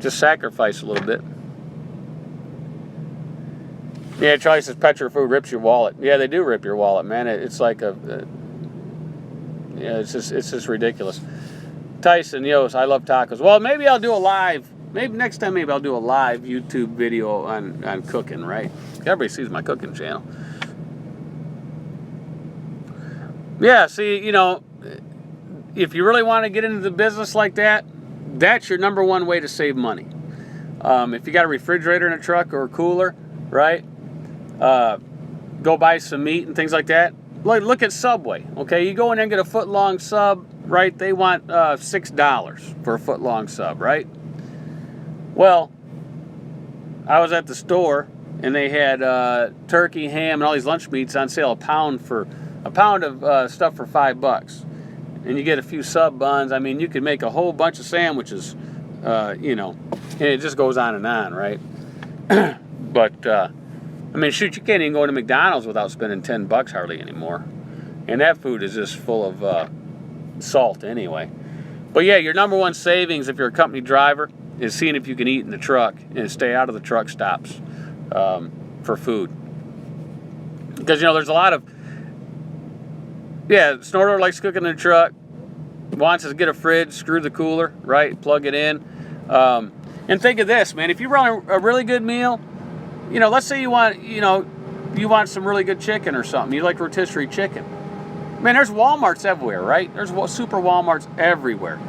Just sacrifice a little bit. Yeah, Charlie says Petro food rips your wallet. Yeah, they do rip your wallet, man. It's like yeah, it's just ridiculous. Tyson, Yost, I love tacos. Well, maybe I'll do a live. Maybe next time, maybe I'll do a live YouTube video on cooking, right? Everybody sees my cooking channel. Yeah, see, you know, if you really want to get into the business like that, that's your number one way to save money. If you got a refrigerator in a truck or a cooler, right? Go buy some meat and things like that. Look at Subway, okay? You go in there and get a foot-long sub, right? They want $6 for a foot-long sub, right? Well, I was at the store and they had turkey, ham, and all these lunch meats on sale, a pound of stuff for $5. And you get a few sub buns. I mean, you can make a whole bunch of sandwiches, you know, and it just goes on and on, right? But, I mean, shoot, you can't even go into McDonald's without spending $10 hardly anymore. And that food is just full of salt anyway. But yeah, your number one savings if you're a company driver is seeing if you can eat in the truck and stay out of the truck stops for food. Because, you know, there's a lot of, yeah, Snorter likes cooking in the truck, wants us to get a fridge, screw the cooler, right, plug it in. And think of this, man, if you run a really good meal, you know, let's say you want some really good chicken or something, you like rotisserie chicken. Man, there's Walmarts everywhere, right? There's super Walmarts everywhere.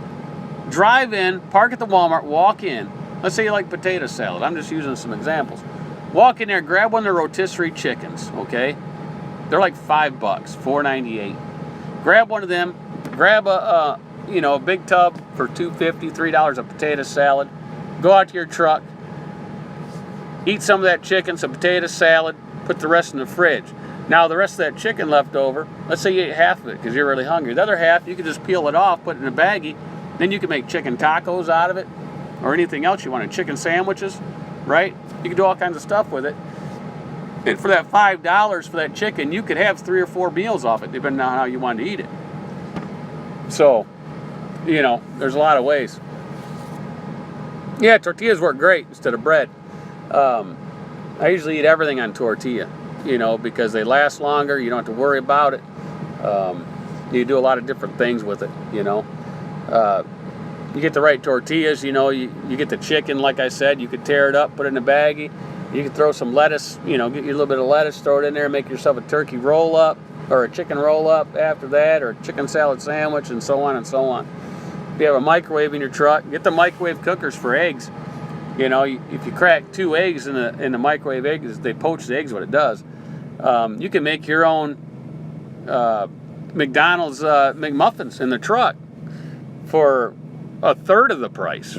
Drive in, park at the Walmart, walk in. Let's say you like potato salad. I'm just using some examples. Walk in there, grab one of the rotisserie chickens, okay? They're like $5, $4.98. Grab one of them. Grab a big tub for $2.50, $3 of potato salad. Go out to your truck. Eat some of that chicken, some potato salad. Put the rest in the fridge. Now the rest of that chicken left over, let's say you ate half of it because you're really hungry. The other half, you can just peel it off, put it in a baggie. Then you can make chicken tacos out of it or anything else you want. Chicken sandwiches, right? You can do all kinds of stuff with it. And for that $5 for that chicken, you could have 3 or 4 meals off it, depending on how you want to eat it. So, you know, there's a lot of ways. Yeah, tortillas work great instead of bread. I usually eat everything on tortilla, you know, because they last longer. You don't have to worry about it. You do a lot of different things with it, you know. You get the right tortillas, you know, you get the chicken, like I said, you could tear it up, put it in a baggie. You can throw some lettuce, you know, get you a little bit of lettuce, throw it in there, make yourself a turkey roll up. or a chicken roll-up after that, or a chicken salad sandwich, and so on and so on. If you have a microwave in your truck, get the microwave cookers for eggs. You know, if you crack 2 eggs in the microwave eggs, they poach the eggs, what it does. You can make your own McDonald's McMuffins in the truck for a third of the price.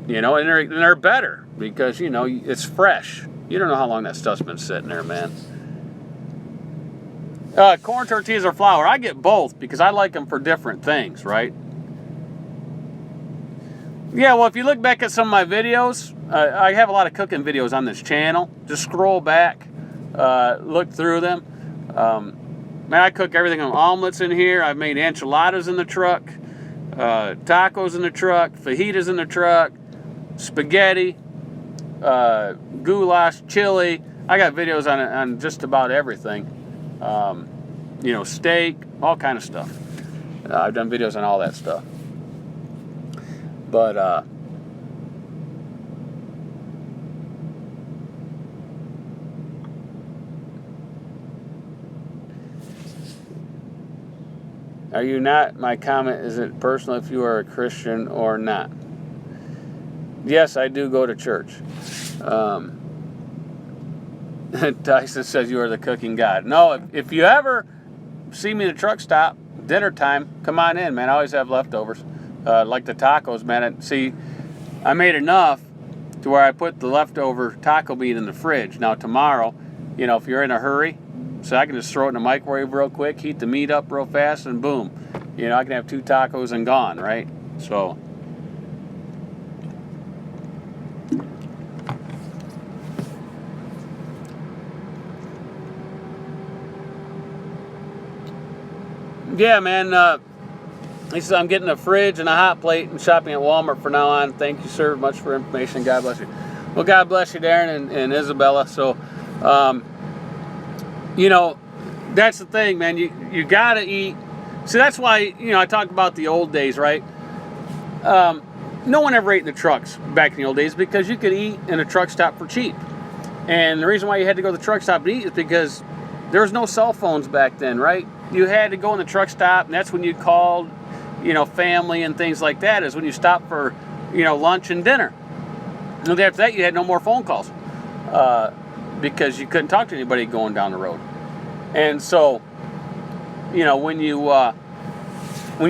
You know, and they're better because, you know, it's fresh. You don't know how long that stuff's been sitting there, man. Corn tortillas or flour. I get both because I like them for different things, right? Yeah, well, if you look back at some of my videos, I have a lot of cooking videos on this channel. Just scroll back, look through them. Man, I cook everything on omelets in here. I've made enchiladas in the truck, tacos in the truck, fajitas in the truck, spaghetti, goulash, chili. I got videos on just about everything. You know, steak, all kind of stuff. I've done videos on all that stuff. But are you not? My comment, is it personal if you are a Christian or not? Yes, I do go to church. Tyson says you are the cooking god. No, if you ever see me in a truck stop, dinner time, come on in, man. I always have leftovers. Like the tacos, man. See, I made enough to where I put the leftover taco meat in the fridge. Now tomorrow, you know, if you're in a hurry, so I can just throw it in the microwave real quick, heat the meat up real fast, and boom. You know, I can have 2 tacos and gone, right? So, yeah, man. He says, I'm getting a fridge and a hot plate and shopping at Walmart for now on. Thank you, sir, much for information. God bless you. Well, God bless you, Darren and Isabella. So, you know, that's the thing, man. You got to eat. See, that's why, you know, I talk about the old days, right? No one ever ate in the trucks back in the old days because you could eat in a truck stop for cheap. And the reason why you had to go to the truck stop to eat is because there was no cell phones back then, right? You had to go in the truck stop, and that's when you called, you know, family and things like that, is when you stopped for, you know, lunch and dinner. And after that, you had no more phone calls because you couldn't talk to anybody going down the road. And so, you know, when you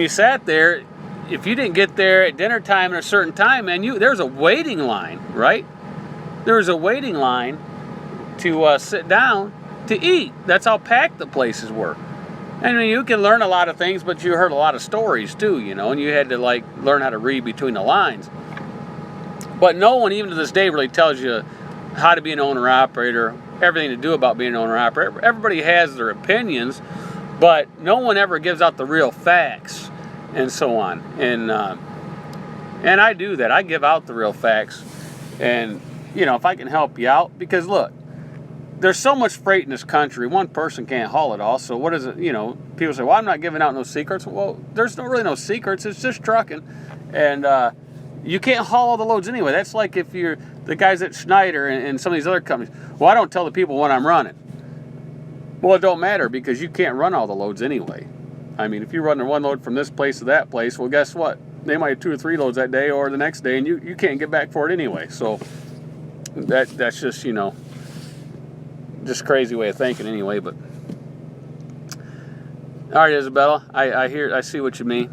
sat there, if you didn't get there at dinner time at a certain time, man, there's a waiting line, right? There was a waiting line to sit down to eat. That's how packed the places were. I mean, you can learn a lot of things, but you heard a lot of stories too, you know, and you had to like learn how to read between the lines. But no one, even to this day, really tells you how to be an owner-operator, everything to do about being an owner-operator. Everybody has their opinions, but no one ever gives out the real facts and so on. And I do that. I give out the real facts. And, you know, if I can help you out, because look, there's so much freight in this country, one person can't haul it all. So what is it, you know, people say, well, I'm not giving out no secrets. Well, there's really no secrets. It's just trucking. And you can't haul all the loads anyway. That's like if you're the guys at Schneider and some of these other companies. Well, I don't tell the people when I'm running. Well, it don't matter because you can't run all the loads anyway. I mean, if you're running one load from this place to that place, well, guess what? They might have 2 or 3 loads that day or the next day, and you can't get back for it anyway. So that's just, you know, just crazy way of thinking anyway. But all right, Isabella, I see what you mean.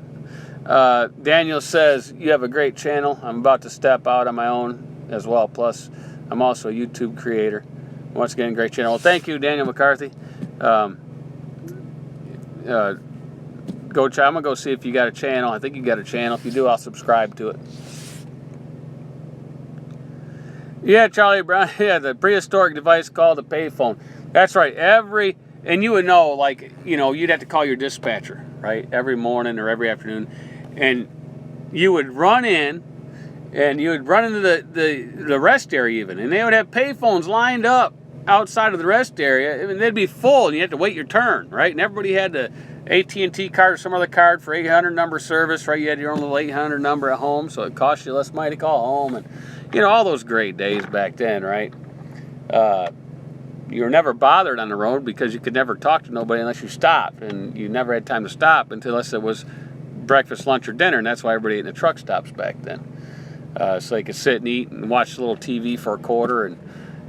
Daniel says you have a great channel. I'm about to step out on my own as well. Plus, I'm also a YouTube creator. Once again, great channel. Well, thank you, Daniel McCarthy. I'm gonna go see if you got a channel. I think you got a channel. If you do, I'll subscribe to it. Yeah, Charlie Brown. Yeah, the prehistoric device called a payphone. That's right. And you would know, like, you know, you'd have to call your dispatcher, right? Every morning or every afternoon. And you would run in, and you would run into the rest area even. And they would have payphones lined up outside of the rest area. I mean, they'd be full, and you had to wait your turn, right? And everybody had the AT&T card or some other card for 800 number service, right? You had your own little 800 number at home, so it cost you less money to call home. And, you know, all those great days back then, right? you were never bothered on the road because you could never talk to nobody unless you stopped, and you never had time to stop unless it was breakfast, lunch, or dinner, and that's why everybody ate in the truck stops back then. So they could sit and eat and watch a little TV for a quarter, and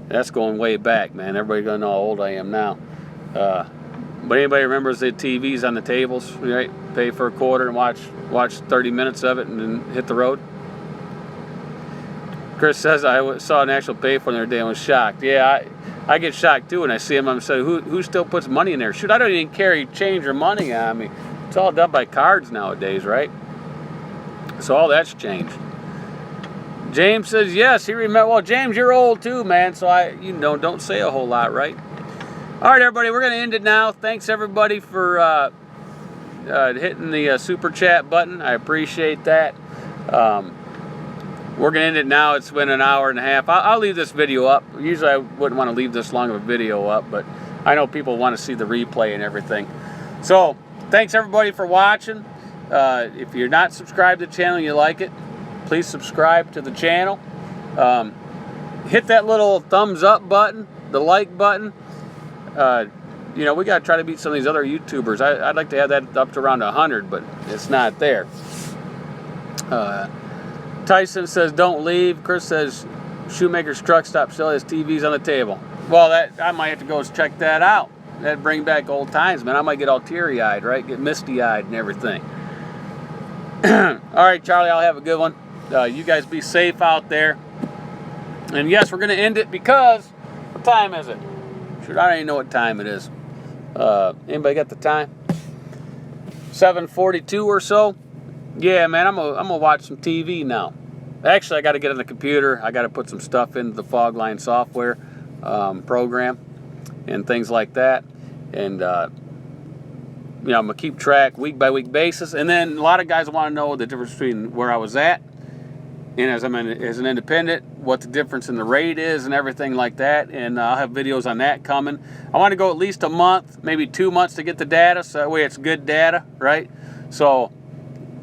that's going way back, man. Everybody's gonna know how old I am now. But anybody remembers the TVs on the tables, right? Pay for a quarter and watch 30 minutes of it and then hit the road? Chris says, I saw an actual payphone the other day and was shocked. Yeah, I get shocked too when I see them. I'm saying, who still puts money in there? Shoot, I don't even carry change or money on me. It's all done by cards nowadays, right? So all that's changed. James says, yes, he remember. Well, James, you're old too, man, so don't say a whole lot, right? All right, everybody, we're going to end it now. Thanks, everybody, for hitting the super chat button. I appreciate that. We're going to end it now. It's been an hour and a half. I'll leave this video up. Usually I wouldn't want to leave this long of a video up, but I know people want to see the replay and everything. So, thanks, everybody, for watching. If you're not subscribed to the channel and you like it, please subscribe to the channel. Hit that little thumbs up button, the like button. We got to try to beat some of these other YouTubers. I'd like to have that up to around 100, but it's not there. Tyson says, don't leave. Chris says, Shoemaker's Truck Stop still has TVs on the table. Well, I might have to go check that out. That'd bring back old times, man. I might get all teary-eyed, right? Get misty-eyed and everything. All right, Charlie, I'll have a good one. You guys be safe out there. And yes, we're going to end it because, what time is it? Shoot, I don't even know what time it is. Anybody got the time? 7:42 or so? Yeah, man, I'm gonna watch some TV now. Actually, I got to get on the computer. I got to put some stuff into the Fogline software program and things like that. And, I'm going to keep track week by week basis. And then a lot of guys want to know the difference between where I was at and as an independent, what the difference in the rate is and everything like that. And I'll have videos on that coming. I want to go at least a month, maybe 2 months to get the data, so that way it's good data, right? So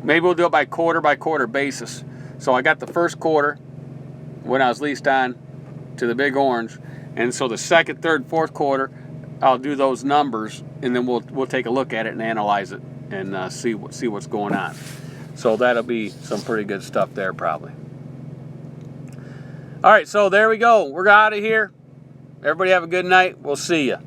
maybe we'll do it by quarter basis. So I got the first quarter when I was leased on to the Big Orange, and so the second, third, fourth quarter, I'll do those numbers, and then we'll take a look at it and analyze it and see what's going on. So that'll be some pretty good stuff there, probably. All right, so there we go. We're out of here. Everybody have a good night. We'll see you.